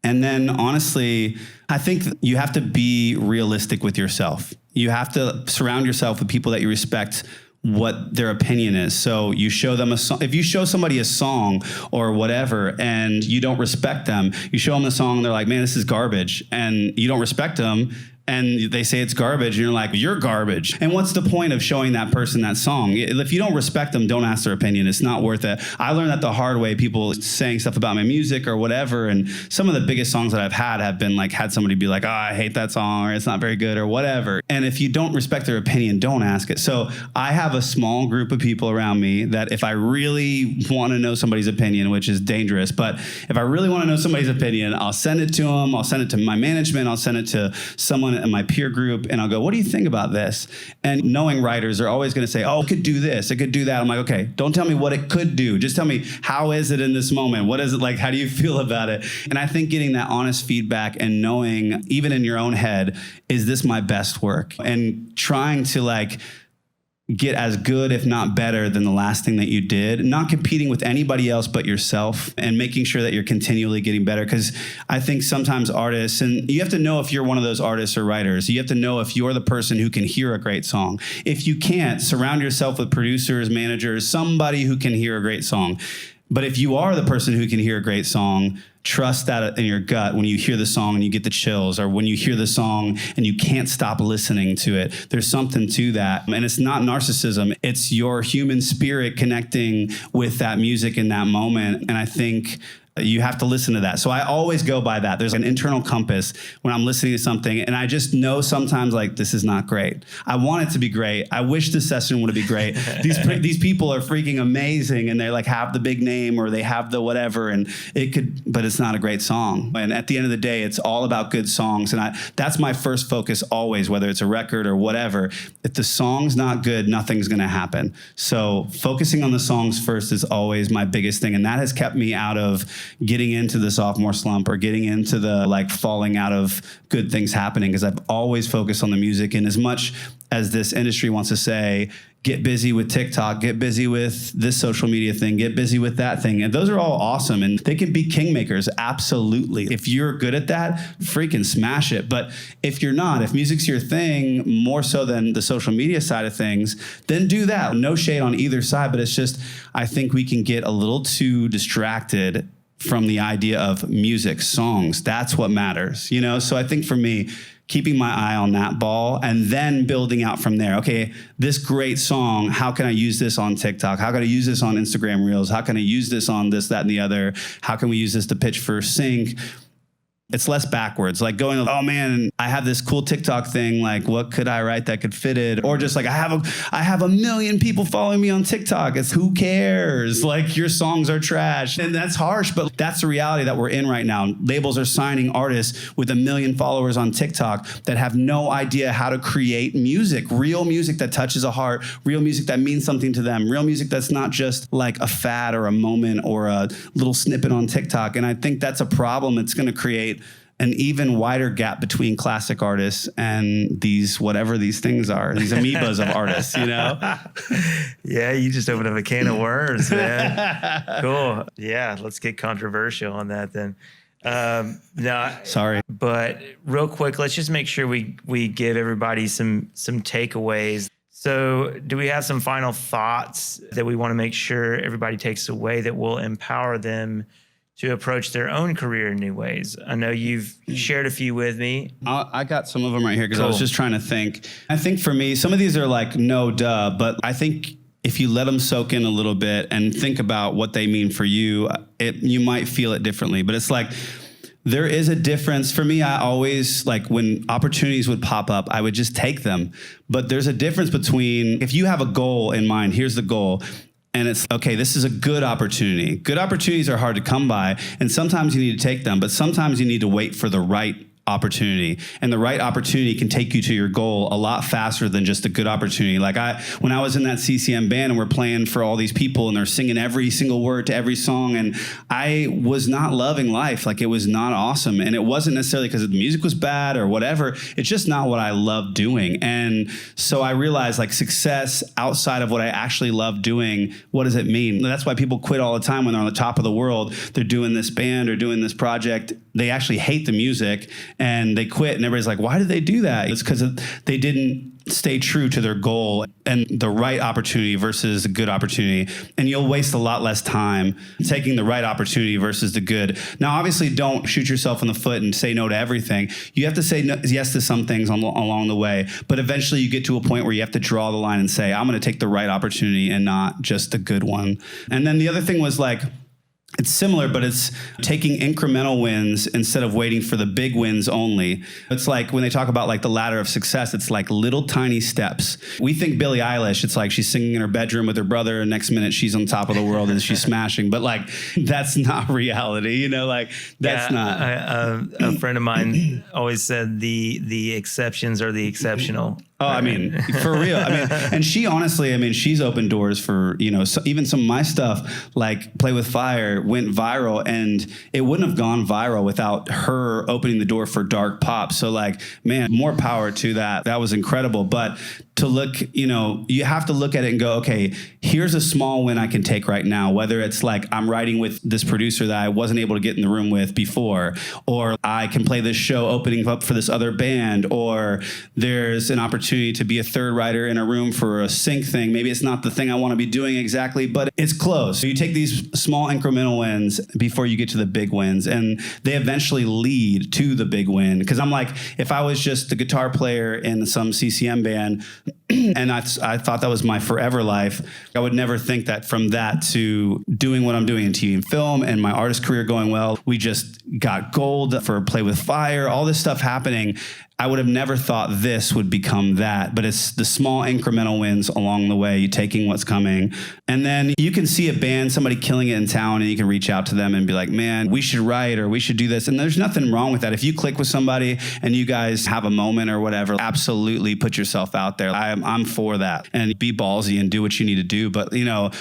And then honestly, I think you have to be realistic with yourself. You have to surround yourself with people that you respect what their opinion is. So you show them a song. If you show somebody a song or whatever and you don't respect them, you show them the song and they're like, man, this is garbage. And you don't respect them and they say it's garbage and you're like, you're garbage. And what's the point of showing that person that song? If you don't respect them, don't ask their opinion. It's not worth it. I learned that the hard way, people saying stuff about my music or whatever. And some of the biggest songs that I've had have been like, had somebody be like, oh, I hate that song, or it's not very good or whatever. And if you don't respect their opinion, don't ask it. So I have a small group of people around me that if I really want to know somebody's opinion, which is dangerous, but if I really want to know somebody's opinion, I'll send it to them. I'll send it to my management. I'll send it to someone in my peer group and I'll go, what do you think about this? And knowing writers are always going to say, oh, it could do this, it could do that. I'm like, okay, don't tell me what it could do. Just tell me, how is it in this moment? What is it like? How do you feel about it? And I think getting that honest feedback and knowing, even in your own head, is this my best work? And trying to like get as good, if not better, than the last thing that you did, not competing with anybody else but yourself, and making sure that you're continually getting better. Because I think sometimes artists, and you have to know if you're one of those artists or writers, you have to know if you're the person who can hear a great song. If you can't, surround yourself with producers, managers, somebody who can hear a great song. But if you are the person who can hear a great song, trust that in your gut when you hear the song and you get the chills, or when you hear the song and you can't stop listening to it. There's something to that. And it's not narcissism. It's your human spirit connecting with that music in that moment. And I think you have to listen to that. So I always go by that. There's an internal compass when I'm listening to something, and I just know sometimes like, this is not great. I want it to be great. I wish this session would be great. These people are freaking amazing, and they like have the big name or they have the whatever, and it could, but it's not a great song. And at the end of the day, it's all about good songs. And that's my first focus always, whether it's a record or whatever. If the song's not good, nothing's going to happen. So focusing on the songs first is always my biggest thing. And that has kept me out of getting into the sophomore slump or getting into the like falling out of good things happening, because I've always focused on the music. And as much as this industry wants to say, get busy with TikTok, get busy with this social media thing, get busy with that thing, and those are all awesome and they can be kingmakers, absolutely. If you're good at that, freaking smash it. But if you're not, if music's your thing more so than the social media side of things, then do that. No shade on either side, but it's just, I think we can get a little too distracted from the idea of music, songs. That's what matters, you know? So I think for me, keeping my eye on that ball and then building out from there. Okay, this great song, how can I use this on TikTok? How can I use this on Instagram Reels? How can I use this on this, that, and the other? How can we use this to pitch for sync? It's less backwards, like going, oh man, I have this cool TikTok thing. Like, what could I write that could fit it? Or just like, I have a million people following me on TikTok. It's who cares? Like, your songs are trash. And that's harsh, but that's the reality that we're in right now. Labels are signing artists with 1 million followers on TikTok that have no idea how to create music, real music that touches a heart, real music that means something to them, real music that's not just like a fad or a moment or a little snippet on TikTok. And I think that's a problem. It's going to create an even wider gap between classic artists and these, whatever these things are, these amoebas of artists, you know? Yeah, you just opened up a can of worms, man. Cool. Yeah, let's get controversial on that then. No, sorry. But real quick, let's just make sure we give everybody some takeaways. So do we have some final thoughts that we want to make sure everybody takes away that will empower them to approach their own career in new ways? I know you've shared a few with me. I got some of them right here because I was just trying to think. I think for me, some of these are like, no, duh, but I think if you let them soak in a little bit and think about what they mean for you, you might feel it differently. But it's like, there is a difference. For me, I always, like, when opportunities would pop up, I would just take them. But there's a difference between, if you have a goal in mind, here's the goal, and it's, okay, this is a good opportunity. Good opportunities are hard to come by, and sometimes you need to take them, but sometimes you need to wait for the right opportunity. And the right opportunity can take you to your goal a lot faster than just a good opportunity. Like when I was in that CCM band and we're playing for all these people and they're singing every single word to every song, and I was not loving life. Like, it was not awesome. And it wasn't necessarily because the music was bad or whatever. It's just not what I love doing. And so I realized, like, success outside of what I actually love doing, what does it mean? That's why people quit all the time when they're on the top of the world. They're doing this band or doing this project. They actually hate the music and they quit, and everybody's like, why did they do that? It's because they didn't stay true to their goal and the right opportunity versus a good opportunity. And you'll waste a lot less time taking the right opportunity versus the good. Now, obviously, don't shoot yourself in the foot and say no to everything. You have to say yes to some things along the way, but eventually you get to a point where you have to draw the line and say, I'm going to take the right opportunity and not just the good one. And then the other thing was, like, It's similar, but it's taking incremental wins instead of waiting for the big wins only. It's like when they talk about like the ladder of success, it's like little tiny steps. We think Billie Eilish, it's like she's singing in her bedroom with her brother, and next minute she's on top of the world and she's smashing. But like, that's not reality, you know, like that's not. A friend of mine always said the exceptions are the exceptional. Oh, I mean, for real. I mean, and she honestly, I mean, she's opened doors for, you know, so even some of my stuff, like Play with Fire, went viral, and it wouldn't have gone viral without her opening the door for dark pop. So like, man, more power to that. That was incredible. But to look, you know, you have to look at it and go, okay, here's a small win I can take right now, whether it's like I'm writing with this producer that I wasn't able to get in the room with before, or I can play this show opening up for this other band, or there's an opportunity to be a third writer in a room for a sync thing. Maybe it's not the thing I want to be doing exactly, but it's close. So you take these small incremental wins before you get to the big wins, and they eventually lead to the big win. Because I'm like, if I was just the guitar player in some CCM band, and I thought that was my forever life, I would never think that from that to doing what I'm doing in TV and film and my artist career going well. We just got gold for Play with Fire, all this stuff happening. I would have never thought this would become that, but it's the small incremental wins along the way, taking what's coming. And then you can see a band, somebody killing it in town, and you can reach out to them and be like, man, we should write, or we should do this. And there's nothing wrong with that. If you click with somebody and you guys have a moment or whatever, absolutely put yourself out there. I'm for that, and be ballsy and do what you need to do. But, you know,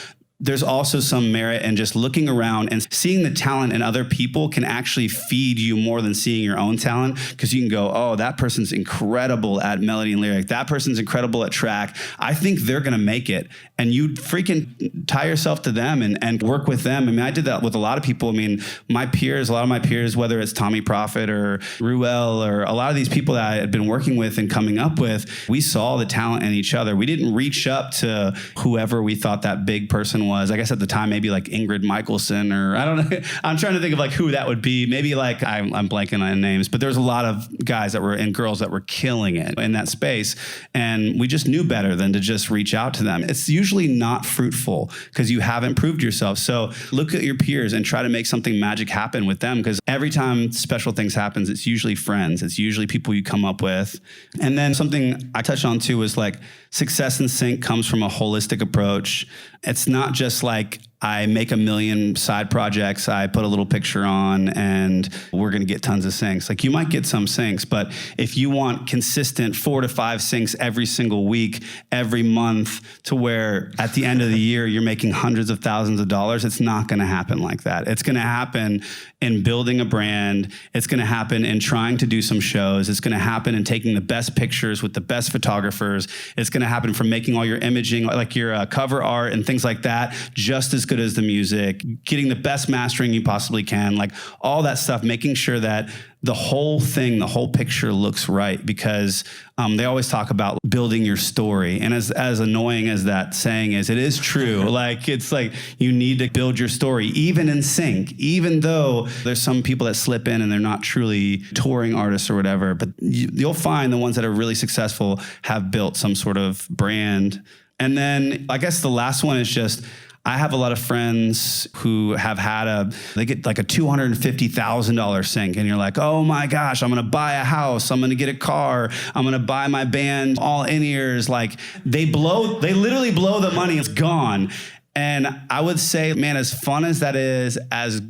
there's also some merit in just looking around and seeing the talent in other people can actually feed you more than seeing your own talent, because you can go, oh, that person's incredible at melody and lyric. That person's incredible at track. I think they're going to make it. And you freaking tie yourself to them and work with them. I mean, I did that with a lot of people. I mean, my peers, a lot of my peers, whether it's Tommy Prophet or Ruelle or a lot of these people that I had been working with and coming up with, we saw the talent in each other. We didn't reach up to whoever we thought that big person was. I guess at the time, maybe like Ingrid Michaelson, or I don't know. I'm trying to think of like who that would be. Maybe like I'm blanking on names, but there's a lot of guys that were and girls that were killing it in that space. And we just knew better than to just reach out to them. It's usually not fruitful because you haven't proved yourself. So look at your peers and try to make something magic happen with them, because every time special things happens, it's usually friends. It's usually people you come up with. And then something I touched on too was like success in sync comes from a holistic approach. It's not just like I make a million side projects, I put a little picture on, and we're going to get tons of syncs. Like, you might get some syncs, but if you want consistent 4 to 5 syncs every single week, every month, to where at the end of the year you're making hundreds of thousands of dollars, it's not going to happen like that. It's going to happen in building a brand. It's going to happen in trying to do some shows. It's going to happen in taking the best pictures with the best photographers. It's going to happen from making all your imaging, like your cover art and things like that, just as good as the music, getting the best mastering you possibly can, like all that stuff, making sure that the whole thing, the whole picture looks right, because they always talk about building your story. And as annoying as that saying is, it is true. Like, it's like you need to build your story, even in sync, even though there's some people that slip in and they're not truly touring artists or whatever. But you'll find the ones that are really successful have built some sort of brand. And then I guess the last one is just, I have a lot of friends who have had they get like a $250,000 sync, and you're like, oh my gosh, I'm going to buy a house. I'm going to get a car. I'm going to buy my band all in-ears. Like, they literally blow the money. It's gone. And I would say, man, as fun as that is, as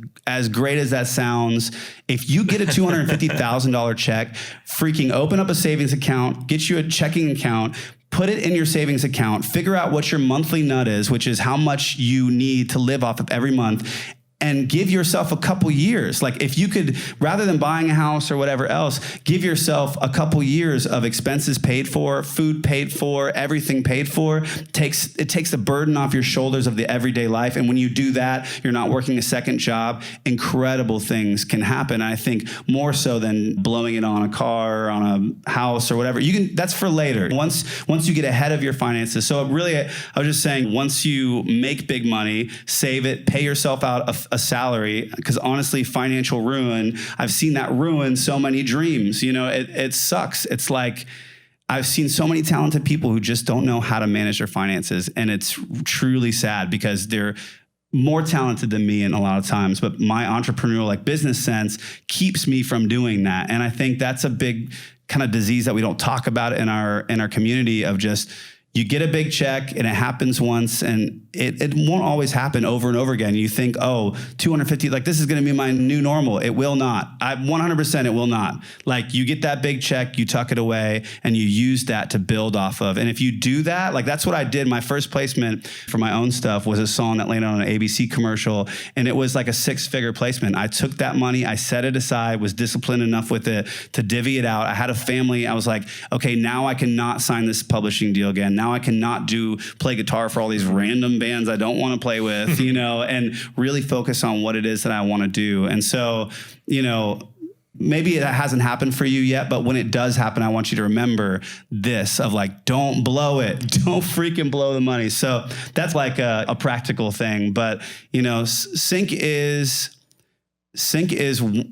great as that sounds, if you get a $250,000 check, freaking open up a savings account, get you a checking account, put it in your savings account, figure out what your monthly nut is, which is how much you need to live off of every month, and give yourself a couple years. Like, if you could, rather than buying a house or whatever else, give yourself a couple years of expenses paid for, food paid for, everything paid for. It takes the burden off your shoulders of the everyday life. And when you do that, you're not working a second job. Incredible things can happen. I think more so than blowing it on a car, on a house or whatever. That's for later. Once you get ahead of your finances. So really, I was just saying, once you make big money, save it, pay yourself out a salary, because honestly, financial ruin, I've seen that ruin so many dreams. You know, it sucks. It's like, I've seen so many talented people who just don't know how to manage their finances, and it's truly sad, because they're more talented than me in a lot of times, but my entrepreneurial like business sense keeps me from doing that. And I think that's a big kind of disease that we don't talk about in our community of just, you get a big check and it happens once and it won't always happen over and over again. You think, oh, 250, like this is going to be my new normal. It will not. 100% it will not. Like you get that big check, you tuck it away and you use that to build off of. And if you do that, like that's what I did. My first placement for my own stuff was a song that landed on an ABC commercial and it was like a 6-figure placement. I took that money, I set it aside, was disciplined enough with it to divvy it out. I had a family. I was like, okay, now I cannot sign this publishing deal again. Now I cannot play guitar for all these random bands I don't want to play with, and really focus on what it is that I want to do. And so, maybe that hasn't happened for you yet, but when it does happen, I want you to remember this of like, don't blow it. Don't freaking blow the money. So that's like a practical thing. But, sync is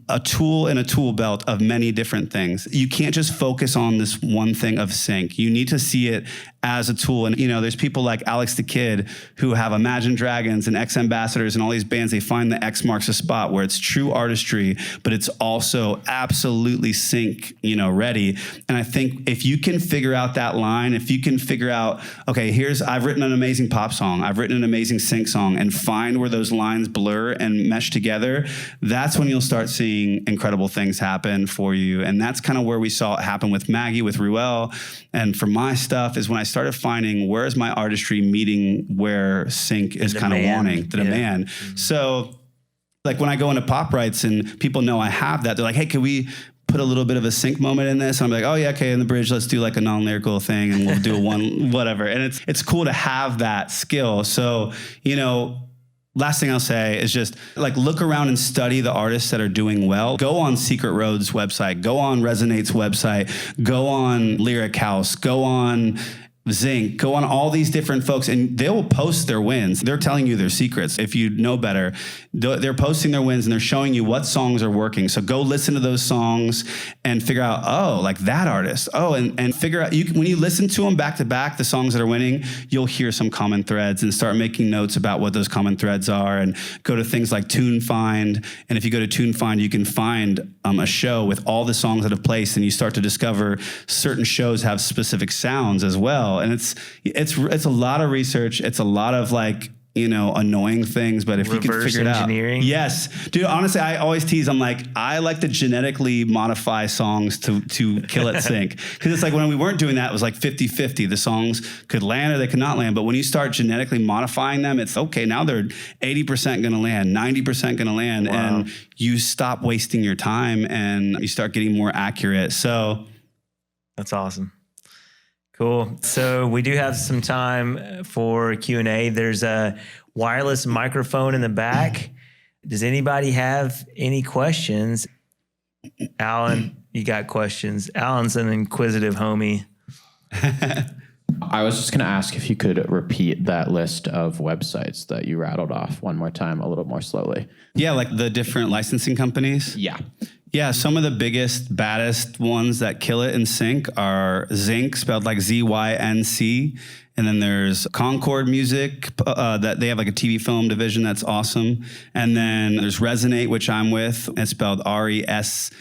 a tool in a tool belt of many different things. You can't just focus on this one thing of sync. You need to see it as a tool. And, there's people like Alex the Kid who have Imagine Dragons and X Ambassadors and all these bands. They find the X marks a spot where it's true artistry, but it's also absolutely sync, ready. And I think if you can figure out that line, if you can figure out, okay, I've written an amazing pop song, I've written an amazing sync song, and find where those lines blur and mesh together, that's when you'll start seeing incredible things happen for you. And that's kind of where we saw it happen with Maggie, with Ruelle. And for my stuff is when I started finding where is my artistry meeting where sync is kind of wanting the demand. Mm-hmm. So like when I go into pop rights and people know I have that, they're like, hey, can we put a little bit of a sync moment in this? And I'm like, oh yeah, okay, in the bridge, let's do like a non-lyrical thing and we'll do one, whatever. And it's cool to have that skill. So, last thing I'll say is just like look around and study the artists that are doing well. Go on Secret Road's website, go on Resonate's website, go on Lyric House, go on Zinc, go on all these different folks, and they'll post their wins. They're telling you their secrets. If you know better, they're posting their wins and they're showing you what songs are working. So go listen to those songs and figure out, oh, like that artist. Oh, and figure out, when you listen to them back to back, the songs that are winning, you'll hear some common threads and start making notes about what those common threads are, and go to things like TuneFind. And if you go to TuneFind, you can find a show with all the songs that have placed, and you start to discover certain shows have specific sounds as well. And it's a lot of research. It's a lot of like, annoying things, but if you can figure it out. Engineering. Yes. Dude, honestly, I always tease. I'm like, I like to genetically modify songs to kill at sync. Cause it's like when we weren't doing that, it was like 50-50. The songs could land or they could not land. But when you start genetically modifying them, it's okay. Now they're 80% going to land, 90% going to land. Wow. And you stop wasting your time and you start getting more accurate. So that's awesome. Cool. So we do have some time for Q&A. There's a wireless microphone in the back. Does anybody have any questions? Alan, you got questions. Alan's an inquisitive homie. I was just going to ask if you could repeat that list of websites that you rattled off one more time, a little more slowly. Yeah, like the different licensing companies. Yeah. Yeah, some of the biggest, baddest ones that kill it in sync are Zinc, spelled like Z-Y-N-C. And then there's Concord Music, that they have like a TV film division that's awesome. And then there's Resonate, which I'm with. It's spelled R-E-S-I-N-8.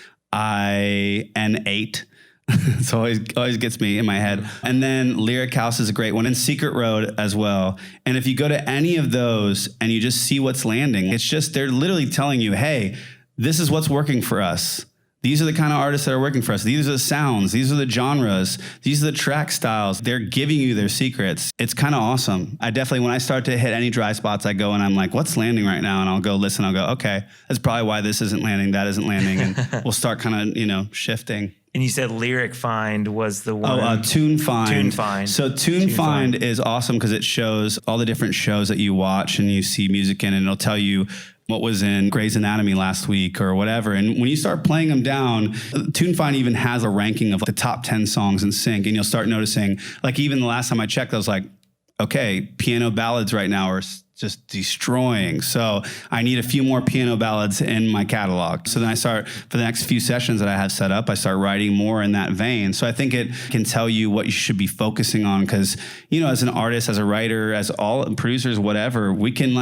It always gets me in my head. And then Lyric House is a great one, and Secret Road as well. And if you go to any of those and you just see what's landing, it's just they're literally telling you, hey, this is what's working for us. These are the kind of artists that are working for us. These are the sounds. These are the genres. These are the track styles. They're giving you their secrets. It's kind of awesome. I definitely, when I start to hit any dry spots, I go and I'm like, what's landing right now? And I'll go listen. I'll go, okay, that's probably why this isn't landing. That isn't landing. And we'll start kind of, shifting. And you said Lyric Find was the one. TuneFind. TuneFind. So TuneFind is awesome because it shows all the different shows that you watch and you see music in, and it'll tell you what was in Grey's Anatomy last week or whatever. And when you start playing them down, TuneFind even has a ranking of the top 10 songs in sync. And you'll start noticing, like even the last time I checked, I was like, okay, piano ballads right now are just destroying. So I need a few more piano ballads in my catalog. So then I start, for the next few sessions that I have set up, I start writing more in that vein. So I think it can tell you what you should be focusing on. Because, as an artist, as a writer, as all producers, whatever, we can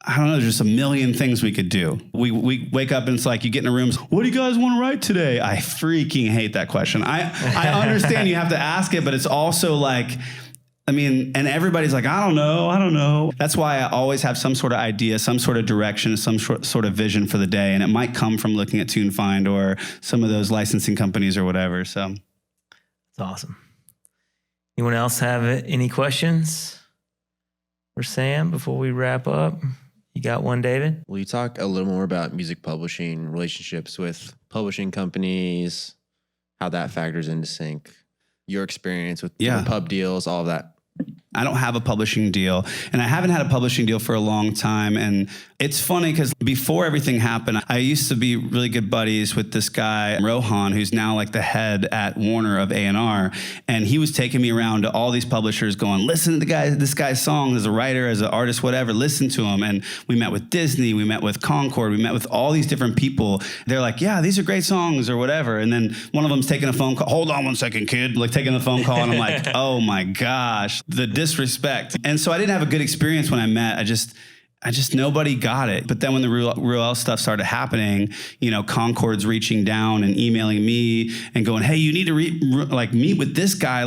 I don't know, there's just a million things we could do. We wake up and it's like you get in a room, what do you guys want to write today? I freaking hate that question. I understand you have to ask it, but it's also like, I mean, and everybody's like, I don't know. That's why I always have some sort of idea, some sort of direction, some sort of vision for the day. And it might come from looking at TuneFind or some of those licensing companies or whatever. So that's awesome. Anyone else have any questions for Sam before we wrap up? You got one, David? Will you talk a little more about music publishing, relationships with publishing companies, how that factors into sync, your experience with pub deals, all of that? I don't have a publishing deal, and I haven't had a publishing deal for a long time. And it's funny because before everything happened, I used to be really good buddies with this guy, Rohan, who's now like the head at Warner of A&R. And he was taking me around to all these publishers going, listen to this guy's songs as a writer, as an artist, whatever, listen to him. And we met with Disney, we met with Concord, we met with all these different people. They're like, yeah, these are great songs or whatever. And then one of them's taking a phone call. Hold on one second, kid. Like taking the phone call. And I'm like, oh my gosh, the disrespect. And so I didn't have a good experience when I met. I just nobody got it. But then when the Ruelle stuff started happening, Concord's reaching down and emailing me and going, hey, you need to meet with this guy,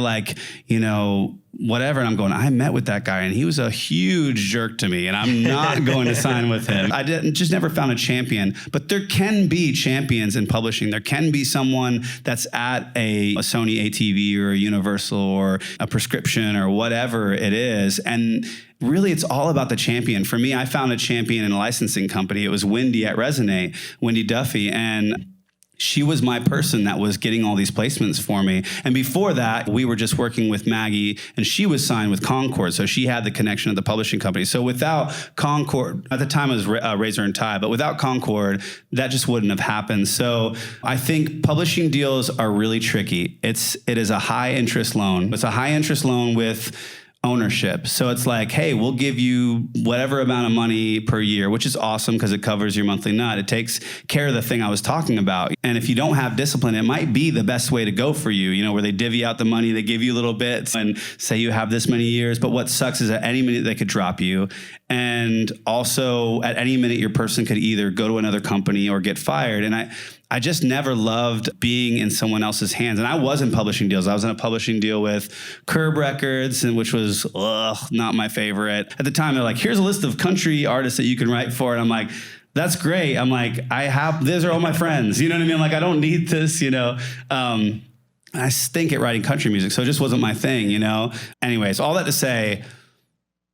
whatever. And I'm going, I met with that guy and he was a huge jerk to me and I'm not going to sign with him. I just never found a champion, but there can be champions in publishing. There can be someone that's at a Sony ATV or a Universal or a Prescription or whatever it is. And really, it's all about the champion. For me, I found a champion in a licensing company. It was Wendy at Resonate, Wendy Duffy. And she was my person that was getting all these placements for me. And before that, we were just working with Maggie, and she was signed with Concord. So she had the connection of the publishing company. So without Concord, at the time it was Razor and Tie, but without Concord, that just wouldn't have happened. So I think publishing deals are really tricky. It is a high interest loan. It's a high interest loan with ownership. So it's like, hey, we'll give you whatever amount of money per year, which is awesome because it covers your monthly nut. It takes care of the thing I was talking about. And if you don't have discipline, it might be the best way to go for you, where they divvy out the money, they give you little bits and say you have this many years. But what sucks is at any minute they could drop you. And also at any minute, your person could either go to another company or get fired. And I just never loved being in someone else's hands. And I was in publishing deals. I was in a publishing deal with Curb Records, and which was not my favorite. At the time, they're like, here's a list of country artists that you can write for. And I'm like, that's great. I'm like, these are all my friends. You know what I mean? Like, I don't need this, I stink at writing country music, so it just wasn't my thing, Anyways, all that to say,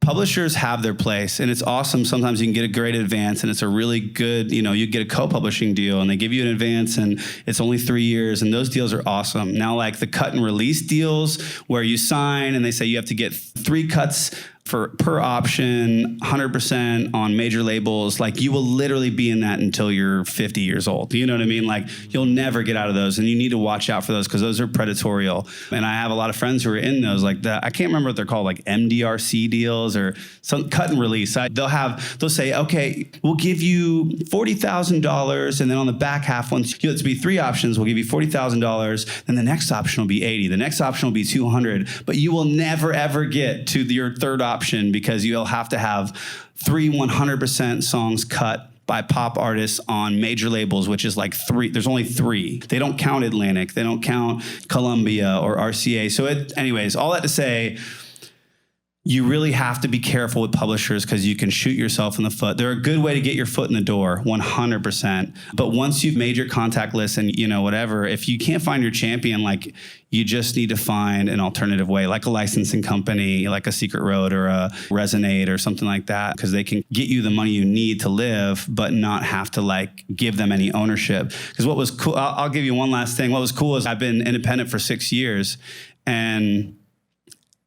publishers have their place, and it's awesome. Sometimes you can get a great advance, and it's a really good, you get a co-publishing deal, and they give you an advance, and it's only 3 years, and those deals are awesome. Now, like the cut and release deals where you sign, and they say you have to get 3 cuts per option, 100% on major labels. Like, you will literally be in that until you're 50 years old. You know what I mean? Like, you'll never get out of those, and you need to watch out for those because those are predatorial. And I have a lot of friends who are in those, like I can't remember what they're called, like MDRC deals or some cut and release. They'll say, okay, we'll give you $40,000, and then on the back half, once it's be 3 options, we'll give you $40,000. Then the next option will be $80. The next option will be $200. But you will never ever get to your third option because you'll have to have 3 100% songs cut by pop artists on major labels, which is like 3. There's only 3. They don't count Atlantic. They don't count Columbia or RCA. So anyways, all that to say, you really have to be careful with publishers because you can shoot yourself in the foot. They're a good way to get your foot in the door, 100%. But once you've made your contact list and, whatever, if you can't find your champion, like, you just need to find an alternative way, like a licensing company, like a Secret Road or a Resonate or something like that, because they can get you the money you need to live, but not have to give them any ownership. Because what was cool, I'll give you one last thing. What was cool is I've been independent for 6 years, and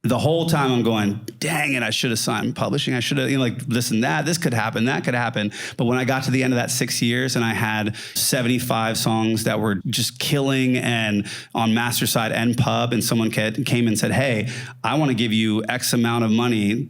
the whole time I'm going, dang it, I should have signed publishing. I should have, this and that. This could happen. That could happen. But when I got to the end of that 6 years and I had 75 songs that were just killing and on master side and pub, and someone came and said, hey, I want to give you X amount of money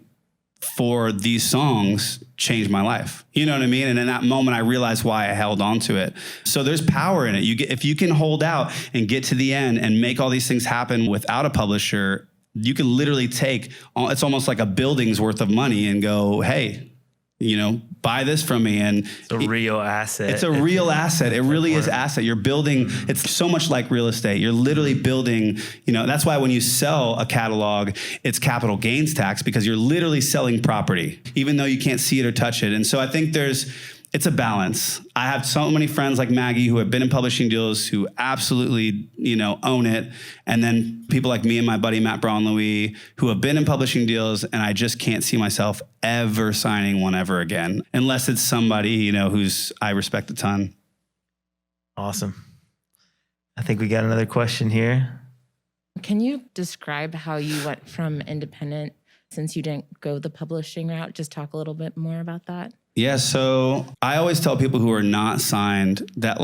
for these songs, changed my life. You know what I mean? And in that moment, I realized why I held on to it. So there's power in it. If you can hold out and get to the end and make all these things happen without a publisher, you can literally take, it's almost like a building's worth of money and go, hey, buy this from me. And it's a real asset. It's a real asset. It really is asset. You're building, it's so much like real estate. You're literally building, that's why when you sell a catalog, it's capital gains tax, because you're literally selling property, even though you can't see it or touch it. And so I think it's a balance. I have so many friends like Maggie who have been in publishing deals who absolutely, own it. And then people like me and my buddy, Matt Braun-Louis, who have been in publishing deals, and I just can't see myself ever signing one ever again, unless it's somebody, who's I respect a ton. Awesome. I think we got another question here. Can you describe how you went from independent, since you didn't go the publishing route? Just talk a little bit more about that. Yeah, so I always tell people who are not signed that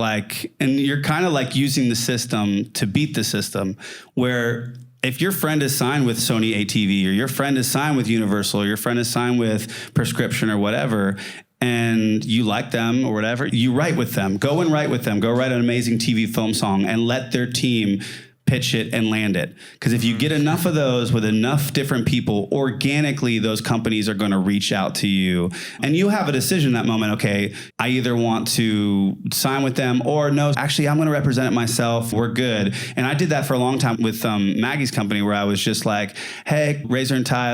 and you're kind of like using the system to beat the system, where if your friend is signed with Sony ATV, or your friend is signed with Universal, or your friend is signed with Prescription or whatever, and you like them or whatever, you write with them. Go and write with them. Go write an amazing TV film song and let their team pitch it and land it. Because if you get enough of those with enough different people, organically those companies are going to reach out to you, and you have a decision in that moment. Okay, I either want to sign with them, or no, actually I'm going to represent it myself. We're good. And I did that for a long time with Maggie's company, where I was just like, hey, Razor and Tie,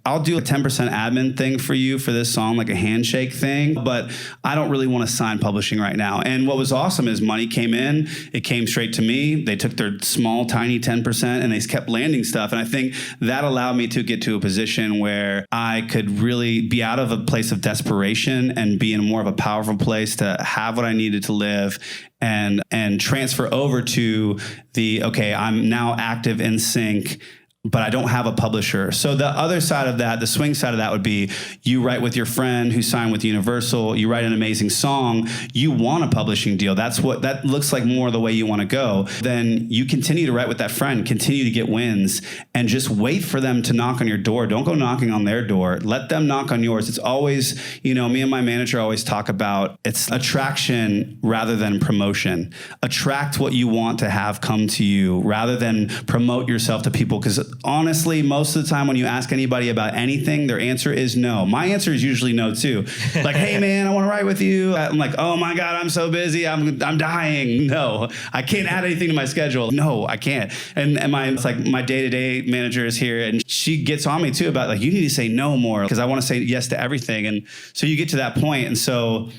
I'll do a 10% admin thing for you for this song, like a handshake thing, but I don't really want to sign publishing right now. And what was awesome is money came in, it came straight to me. They took their small, tiny 10% and they kept landing stuff. And I think that allowed me to get to a position where I could really be out of a place of desperation and be in more of a powerful place to have what I needed to live, and transfer over to okay, I'm now active in sync, but I don't have a publisher. So the other side of that, the swing side of that, would be you write with your friend who signed with Universal, you write an amazing song, you want a publishing deal. That looks like more the way you want to go. Then you continue to write with that friend, continue to get wins, and just wait for them to knock on your door. Don't go knocking on their door. Let them knock on yours. It's always, me and my manager always talk about, it's attraction rather than promotion. Attract what you want to have come to you rather than promote yourself to people, because honestly, most of the time when you ask anybody about anything, their answer is no. My answer is usually no too. Like, hey man, I want to write with you. I'm like, oh my God, I'm so busy. I'm dying. No, I can't add anything to my schedule. No, I can't. And it's like my day-to-day manager is here, and she gets on me too about you need to say no more, because I want to say yes to everything. And so you get to that point. And so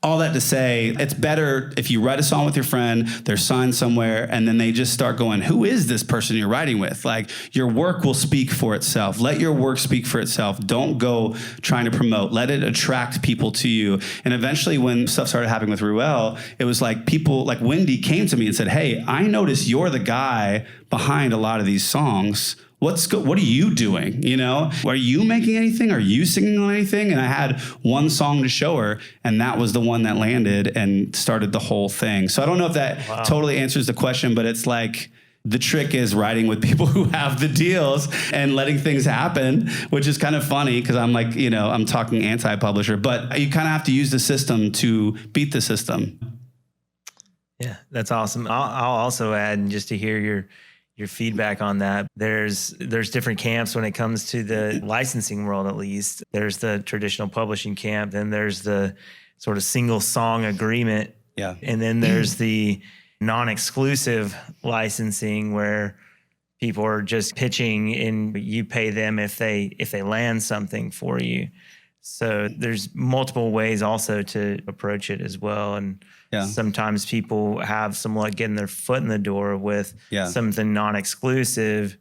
all that to say, it's better if you write a song with your friend, they're signed somewhere, and then they just start going, who is this person you're writing with? Your work will speak for itself. Let your work speak for itself. Don't go trying to promote. Let it attract people to you. And eventually when stuff started happening with Ruelle, it was like people like Wendy came to me and said, hey, I notice you're the guy behind a lot of these songs. What are you doing? Are you making anything? Are you singing on anything? And I had one song to show her, and that was the one that landed and started the whole thing. So I don't know if that totally answers the question, but it's like the trick is writing with people who have the deals and letting things happen, which is kind of funny because I'm like, I'm talking anti-publisher, but you kind of have to use the system to beat the system. Yeah, that's awesome. I'll also add, just to hear your feedback on that. There's different camps when it comes to the licensing world, at least. There's the traditional publishing camp, then there's the sort of single song agreement. Yeah. And then there's the non-exclusive licensing where people are just pitching and you pay them if they land something for you. So there's multiple ways also to approach it as well. And sometimes people have some luck getting their foot in the door with something non-exclusive,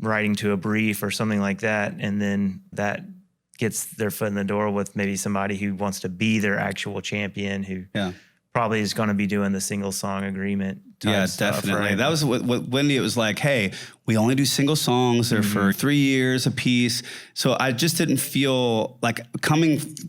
writing to a brief or something like that. And then that gets their foot in the door with maybe somebody who wants to be their actual champion, who probably is going to be doing the single song agreement type stuff, definitely. right? That was what Wendy, it was like, hey, we only do single songs. They're for 3 years a piece. So I just didn't feel like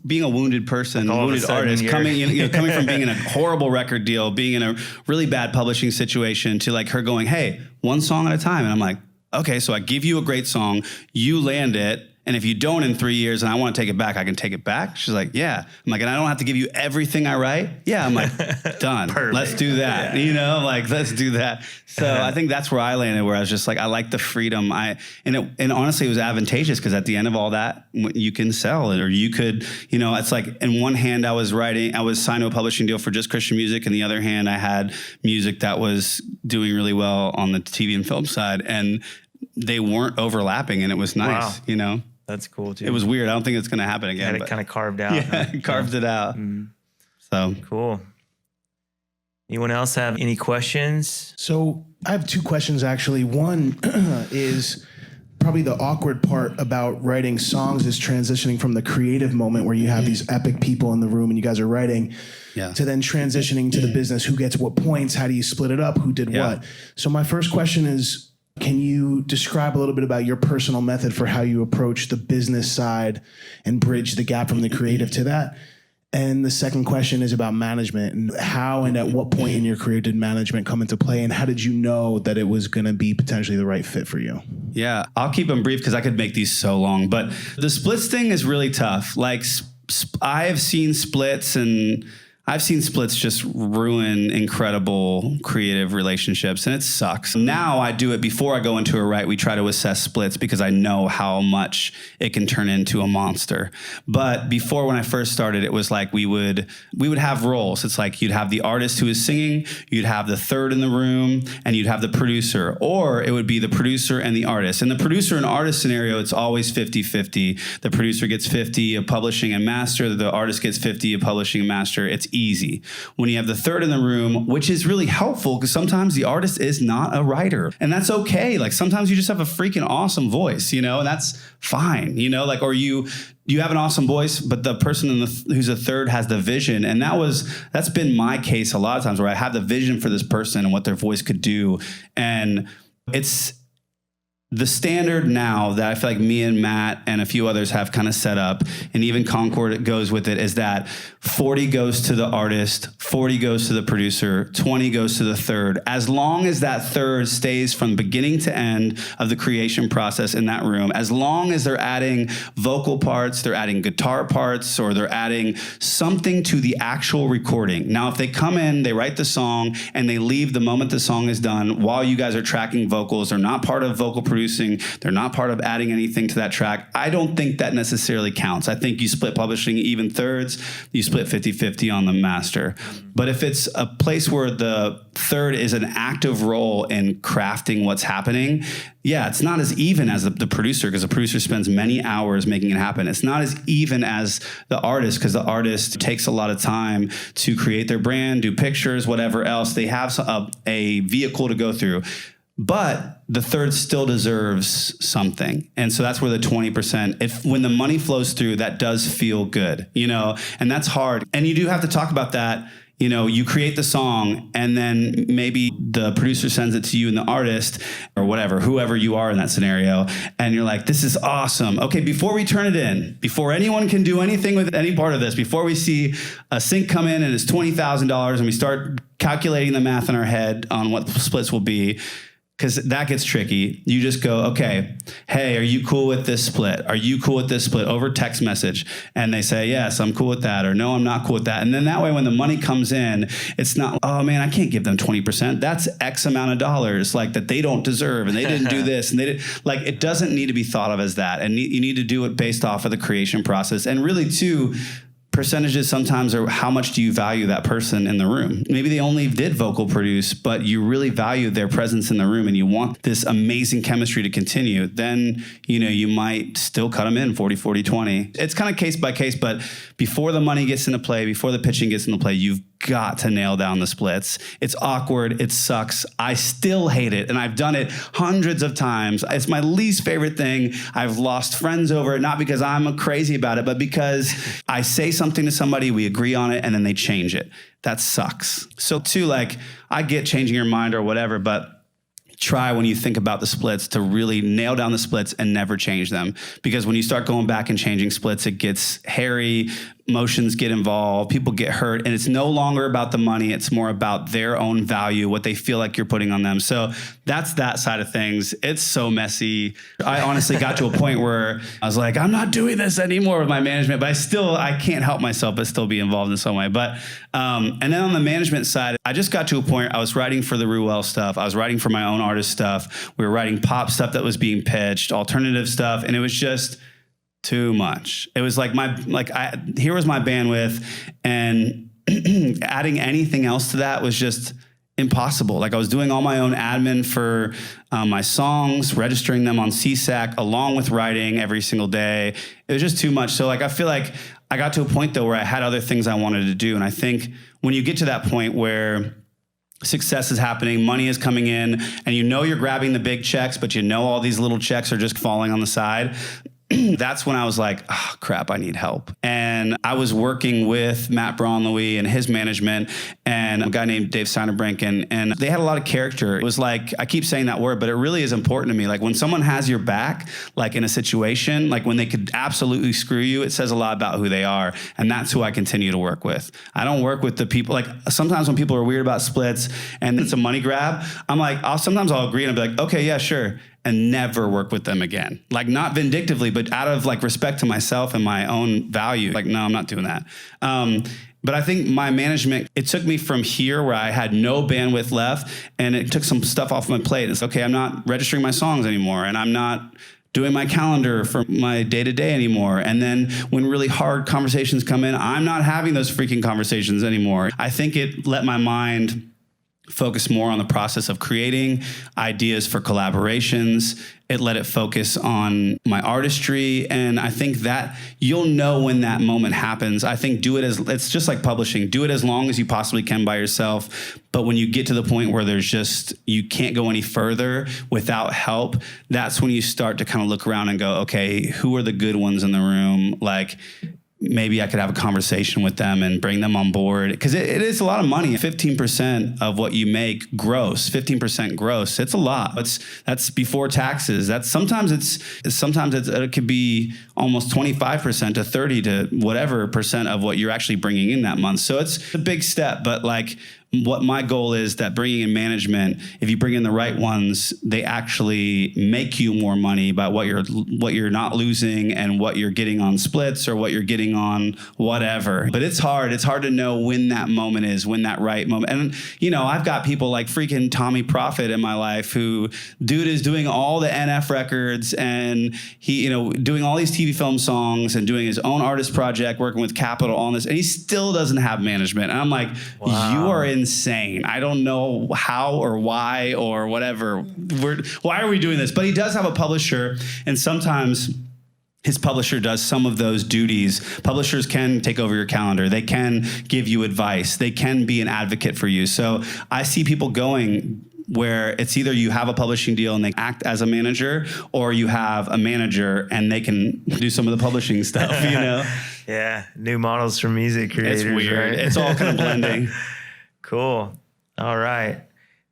being a wounded person, wounded artist, coming from being in a horrible record deal, being in a really bad publishing situation, to like her going, hey, one song at a time. And I'm like, okay, so I give you a great song, you land it, And if you don't in 3 years and I want to take it back, I can take it back. She's like, yeah. I'm like, and I don't have to give you everything I write. Yeah. I'm like, done. Let's do that. Let's do that. So I think that's where I landed, where I was just like, I like the freedom. And honestly, it was advantageous because at the end of all that, you can sell it, or you could, it's like in one hand I was signed to a publishing deal for just Christian music. And the other hand, I had music that was doing really well on the TV and film side, and they weren't overlapping, and it was nice, Wow. That's cool too. It was weird. I don't think it's going to happen again. Had it kind of carved out. Yeah, carved it out. Mm. So cool. Anyone else have any questions? So I have 2 questions, actually. One is probably the awkward part about writing songs is transitioning from the creative moment where you have these epic people in the room and you guys are writing to then transitioning to the business. Who gets what points? How do you split it up? Who did what? So my first question is, can you describe a little bit about your personal method for how you approach the business side and bridge the gap from the creative to that? And the second question is about management, and how and at what point in your career did management come into play, and how did you know that it was going to be potentially the right fit for you? Yeah, I'll keep them brief because I could make these so long, but the splits thing is really tough. Like I have seen splits, and I've seen splits just ruin incredible creative relationships, and it sucks. Now I do it before I go into a write. We try to assess splits because I know how much it can turn into a monster. But before, when I first started, it was like we would have roles. It's like you'd have the artist who is singing, you'd have the third in the room, and you'd have the producer. Or it would be the producer and the artist. In the producer and artist scenario, it's always 50-50. The producer gets 50 of publishing and master. The artist gets 50 of publishing and master. It's easy. When you have the third in the room, which is really helpful because sometimes the artist is not a writer, and that's okay. Like sometimes you just have a freaking awesome voice, and that's fine, or you have an awesome voice, but the person who's a third has the vision. And that's been my case a lot of times, where I have the vision for this person and what their voice could do. And it's the standard now that I feel like me and Matt and a few others have kind of set up, and even Concord goes with it, is that 40 goes to the artist, 40 goes to the producer, 20 goes to the third. As long as that third stays from beginning to end of the creation process in that room, as long as they're adding vocal parts, they're adding guitar parts, or they're adding something to the actual recording. Now, if they come in, they write the song, and they leave the moment the song is done while you guys are tracking vocals, they're not part of vocal producing, they're not part of adding anything to that track, I don't think that necessarily counts. I think you split publishing even thirds, you split 50-50 on the master. But if it's a place where the third is an active role in crafting what's happening, it's not as even as the producer, because the producer spends many hours making it happen. It's not as even as the artist, because the artist takes a lot of time to create their brand, do pictures, whatever else. They have a vehicle to go through. But the third still deserves something. And so that's where the 20%, when the money flows through, that does feel good, and that's hard. And you do have to talk about that. You create the song, and then maybe the producer sends it to you and the artist, or whatever, whoever you are in that scenario. And you're like, this is awesome. Okay, before we turn it in, before anyone can do anything with any part of this, before we see a sync come in and it's $20,000 and we start calculating the math in our head on what the splits will be, because that gets tricky. You just go, okay, hey, are you cool with this split? Are you cool with this split over text message? And they say, yes, I'm cool with that. Or no, I'm not cool with that. And then that way, when the money comes in, it's not, oh man, I can't give them 20%. That's X amount of dollars that they don't deserve. And they didn't do this. And they did it doesn't need to be thought of as that. And you need to do it based off of the creation process. And really too, percentages sometimes are how much do you value that person in the room. Maybe they only did vocal produce, but you really value their presence in the room and you want this amazing chemistry to continue. Then, you might still cut them in 40, 40, 20. It's kind of case by case, but before the money gets into play, before the pitching gets into play, you've got to nail down the splits. It's awkward. It sucks. I still hate it. And I've done it hundreds of times. It's my least favorite thing. I've lost friends over it, not because I'm crazy about it, but because I say something to somebody, we agree on it, and then they change it. That sucks. So too, I get changing your mind or whatever, but try when you think about the splits to really nail down the splits and never change them. Because when you start going back and changing splits, it gets hairy. emotions get involved, people get hurt, and it's no longer about the money. It's more about their own value, what they feel like you're putting on them. So that's that side of things. It's so messy. I honestly got to a point where I was like, I'm not doing this anymore with my management, but I can't help myself but still be involved in some way. But, and then on the management side, I just got to a point, I was writing for the Ruelle stuff. I was writing for my own artist stuff. We were writing pop stuff that was being pitched, alternative stuff. And it was just too much. It was like here was my bandwidth, and adding anything else to that was just impossible. Like I was doing all my own admin for my songs, registering them on CSAC along with writing every single day. It was just too much. So like, I feel like I got to a point though where I had other things I wanted to do. And I think when you get to that point where success is happening, money is coming in, and you're grabbing the big checks, but all these little checks are just falling on the side, that's when I was like, oh, crap, I need help. And I was working with Matt Braunlouis and his management and a guy named Dave Steinerbrink, and they had a lot of character. It was like, I keep saying that word, but it really is important to me. Like when someone has your back, like in a situation, like when they could absolutely screw you, it says a lot about who they are. And that's who I continue to work with. I don't work with the people, like sometimes when people are weird about splits and it's a money grab, I'm like, sometimes I'll agree and I'll be like, okay, yeah, sure. And never work with them again. Like not vindictively, but out of like respect to myself and my own value. Like, no, I'm not doing that. But I think my management, it took me from here where I had no bandwidth left, and it took some stuff off my plate. It's okay, I'm not registering my songs anymore, and I'm not doing my calendar for my day-to-day anymore. And then when really hard conversations come in, I'm not having those freaking conversations anymore. I think it let my mind focus more on the process of creating ideas for collaborations. It let it focus on my artistry. And I think that you'll know when that moment happens. I think it's just like publishing. Do it as long as you possibly can by yourself. But when you get to the point where you can't go any further without help, that's when you start to kind of look around and go, okay, who are the good ones in the room? Like, maybe I could have a conversation with them and bring them on board, because it is a lot of money. 15% of what you make gross, 15% gross. It's a lot. That's before taxes. Sometimes it could be almost 25% to 30 to whatever percent of what you're actually bringing in that month. So it's a big step, but like, what my goal is that bringing in management, if you bring in the right ones, they actually make you more money by what you're not losing and what you're getting on splits or what you're getting on whatever. But it's hard. It's hard to know when that moment is, when that right moment. And, I've got people like freaking Tommy Prophet in my life who dude is doing all the NF records, and he, doing all these TV film songs and doing his own artist project, working with Capitol on this, and he still doesn't have management. And I'm like, wow. You are insane. I don't know how or why or whatever. Why are we doing this? But he does have a publisher, and sometimes his publisher does some of those duties. Publishers can take over your calendar. They can give you advice. They can be an advocate for you. So I see people going where it's either you have a publishing deal and they act as a manager, or you have a manager and they can do some of the publishing stuff, Yeah, new models for music creators. It's weird. Right? It's all kind of blending. Cool. All right.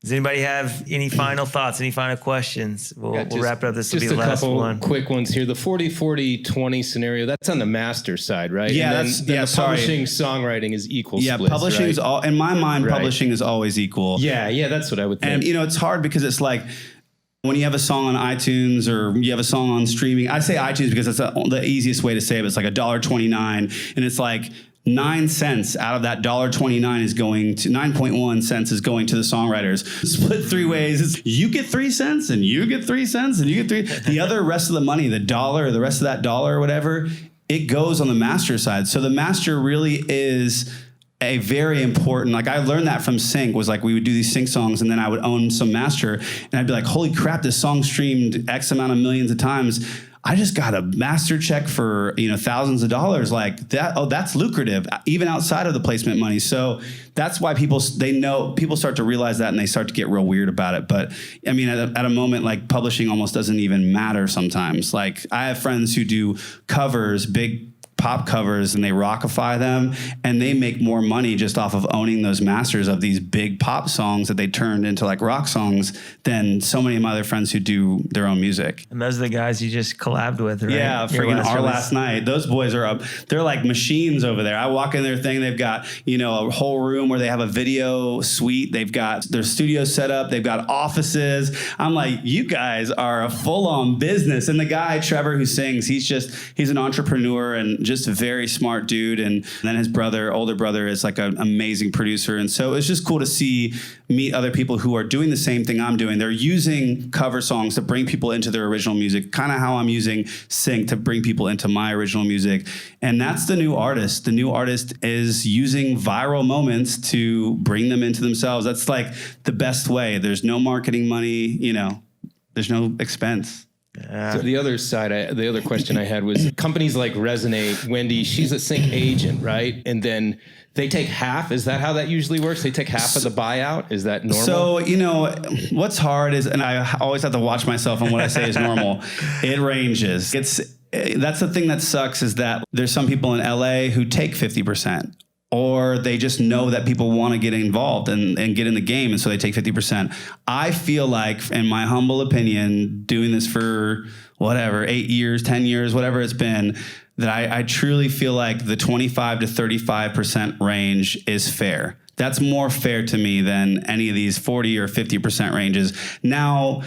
Does anybody have any final thoughts, any final questions? We'll wrap it up. This will be the last one. Just a couple quick ones here. The 40-40-20 scenario, that's on the master side, right? Yeah, and then the publishing songwriting is equal splits, publishing is all, in my mind, publishing is always equal. Yeah, that's what I would think. And, it's hard because it's like, when you have a song on iTunes or you have a song on streaming, I say iTunes because that's the easiest way to say it. It's like $1.29, and it's like 9 cents out of that $1.29 is going to 9.1 cents is going to the songwriters. Split three ways. It's you get 3 cents and you get 3 cents and you get 3. The other rest of the money, the dollar, the rest of that dollar or whatever, it goes on the master side. So the master really is a very important, like I learned that from Sync, was like we would do these Sync songs and then I would own some master and I'd be like, holy crap, this song streamed X amount of millions of times. I just got a master check for, thousands of dollars like that. Oh, that's lucrative, even outside of the placement money. So that's why people start to realize that and they start to get real weird about it. But I mean, at a moment, like publishing almost doesn't even matter sometimes. Like I have friends who do covers, big pop covers and they rockify them, and they make more money just off of owning those masters of these big pop songs that they turned into like rock songs than so many of my other friends who do their own music. And those are the guys you just collabed with, right? Yeah, freaking Our Last Night. Those boys are up. They're like machines over there. I walk in their thing. They've got, a whole room where they have a video suite. They've got their studio set up. They've got offices. I'm like, you guys are a full-on business. And the guy, Trevor, who sings, he's an entrepreneur and just a very smart dude. And then his older brother is like an amazing producer. And so it's just cool to meet other people who are doing the same thing I'm doing. They're using cover songs to bring people into their original music, kind of how I'm using Sync to bring people into my original music. And that's the new artist. The new artist is using viral moments to bring them into themselves. That's like the best way. There's no marketing money, there's no expense. So the other question I had was companies like Resonate, Wendy, she's a Sync agent, right? And then they take half. Is that how that usually works? They take half of the buyout? Is that normal? So, what's hard is, and I always have to watch myself on what I say is normal. It ranges. That's the thing that sucks, is that there's some people in LA who take 50%. Or they just know that people want to get involved and get in the game, and so they take 50%. I feel like, in my humble opinion, doing this for 8 years, 10 years, whatever it's been, that I truly feel like the 25 to 35% range is fair. That's more fair to me than any of these 40 or 50% ranges. Now,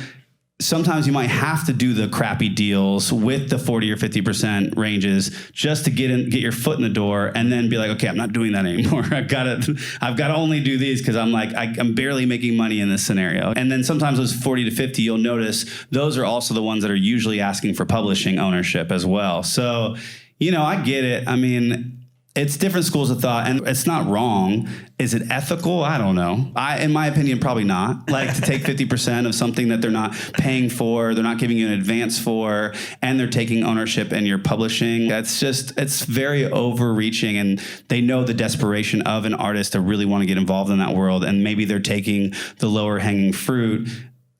sometimes you might have to do the crappy deals with the 40 or 50% ranges just to get your foot in the door, and then be like, okay, I'm not doing that anymore. I've got to only do these because I'm barely making money in this scenario. And then sometimes those 40 to 50, you'll notice those are also the ones that are usually asking for publishing ownership as well. So, I get it. I mean, it's different schools of thought, and it's not wrong. Is it ethical? I don't know. In my opinion, probably not. Like, to take 50% of something that they're not paying for, they're not giving you an advance for, and they're taking ownership in your publishing. It's very overreaching, and they know the desperation of an artist to really want to get involved in that world, and maybe they're taking the lower hanging fruit.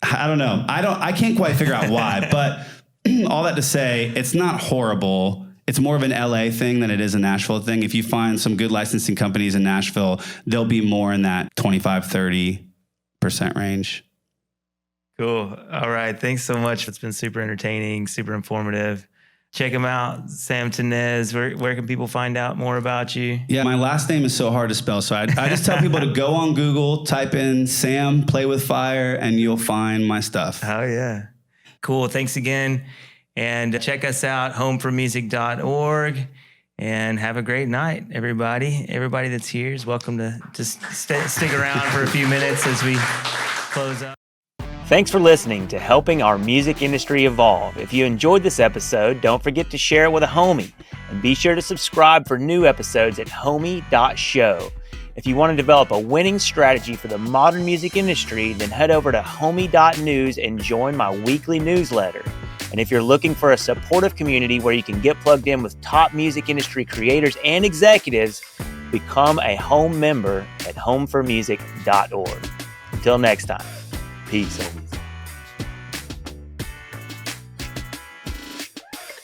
I don't know. I can't quite figure out why, but all that to say, it's not horrible. It's more of an LA thing than it is a Nashville thing. If you find some good licensing companies in Nashville, they'll be more in that 25-30% range. Cool. All right. Thanks so much. It's been super entertaining, super informative. Check him out, Sam Tinnesz. Where can people find out more about you? Yeah, my last name is so hard to spell. So I just tell people to go on Google, type in Sam Play with Fire, and you'll find my stuff. Oh, yeah. Cool. Thanks again. And check us out, homeformusic.org. And have a great night, everybody. Everybody that's here is welcome to just stick around for a few minutes as we close up. Thanks for listening to Helping Our Music Industry Evolve. If you enjoyed this episode, don't forget to share it with a homie. And be sure to subscribe for new episodes at homie.show. If you want to develop a winning strategy for the modern music industry, then head over to homie.news and join my weekly newsletter. And if you're looking for a supportive community where you can get plugged in with top music industry creators and executives, become a home member at homeformusic.org. Until next time, peace.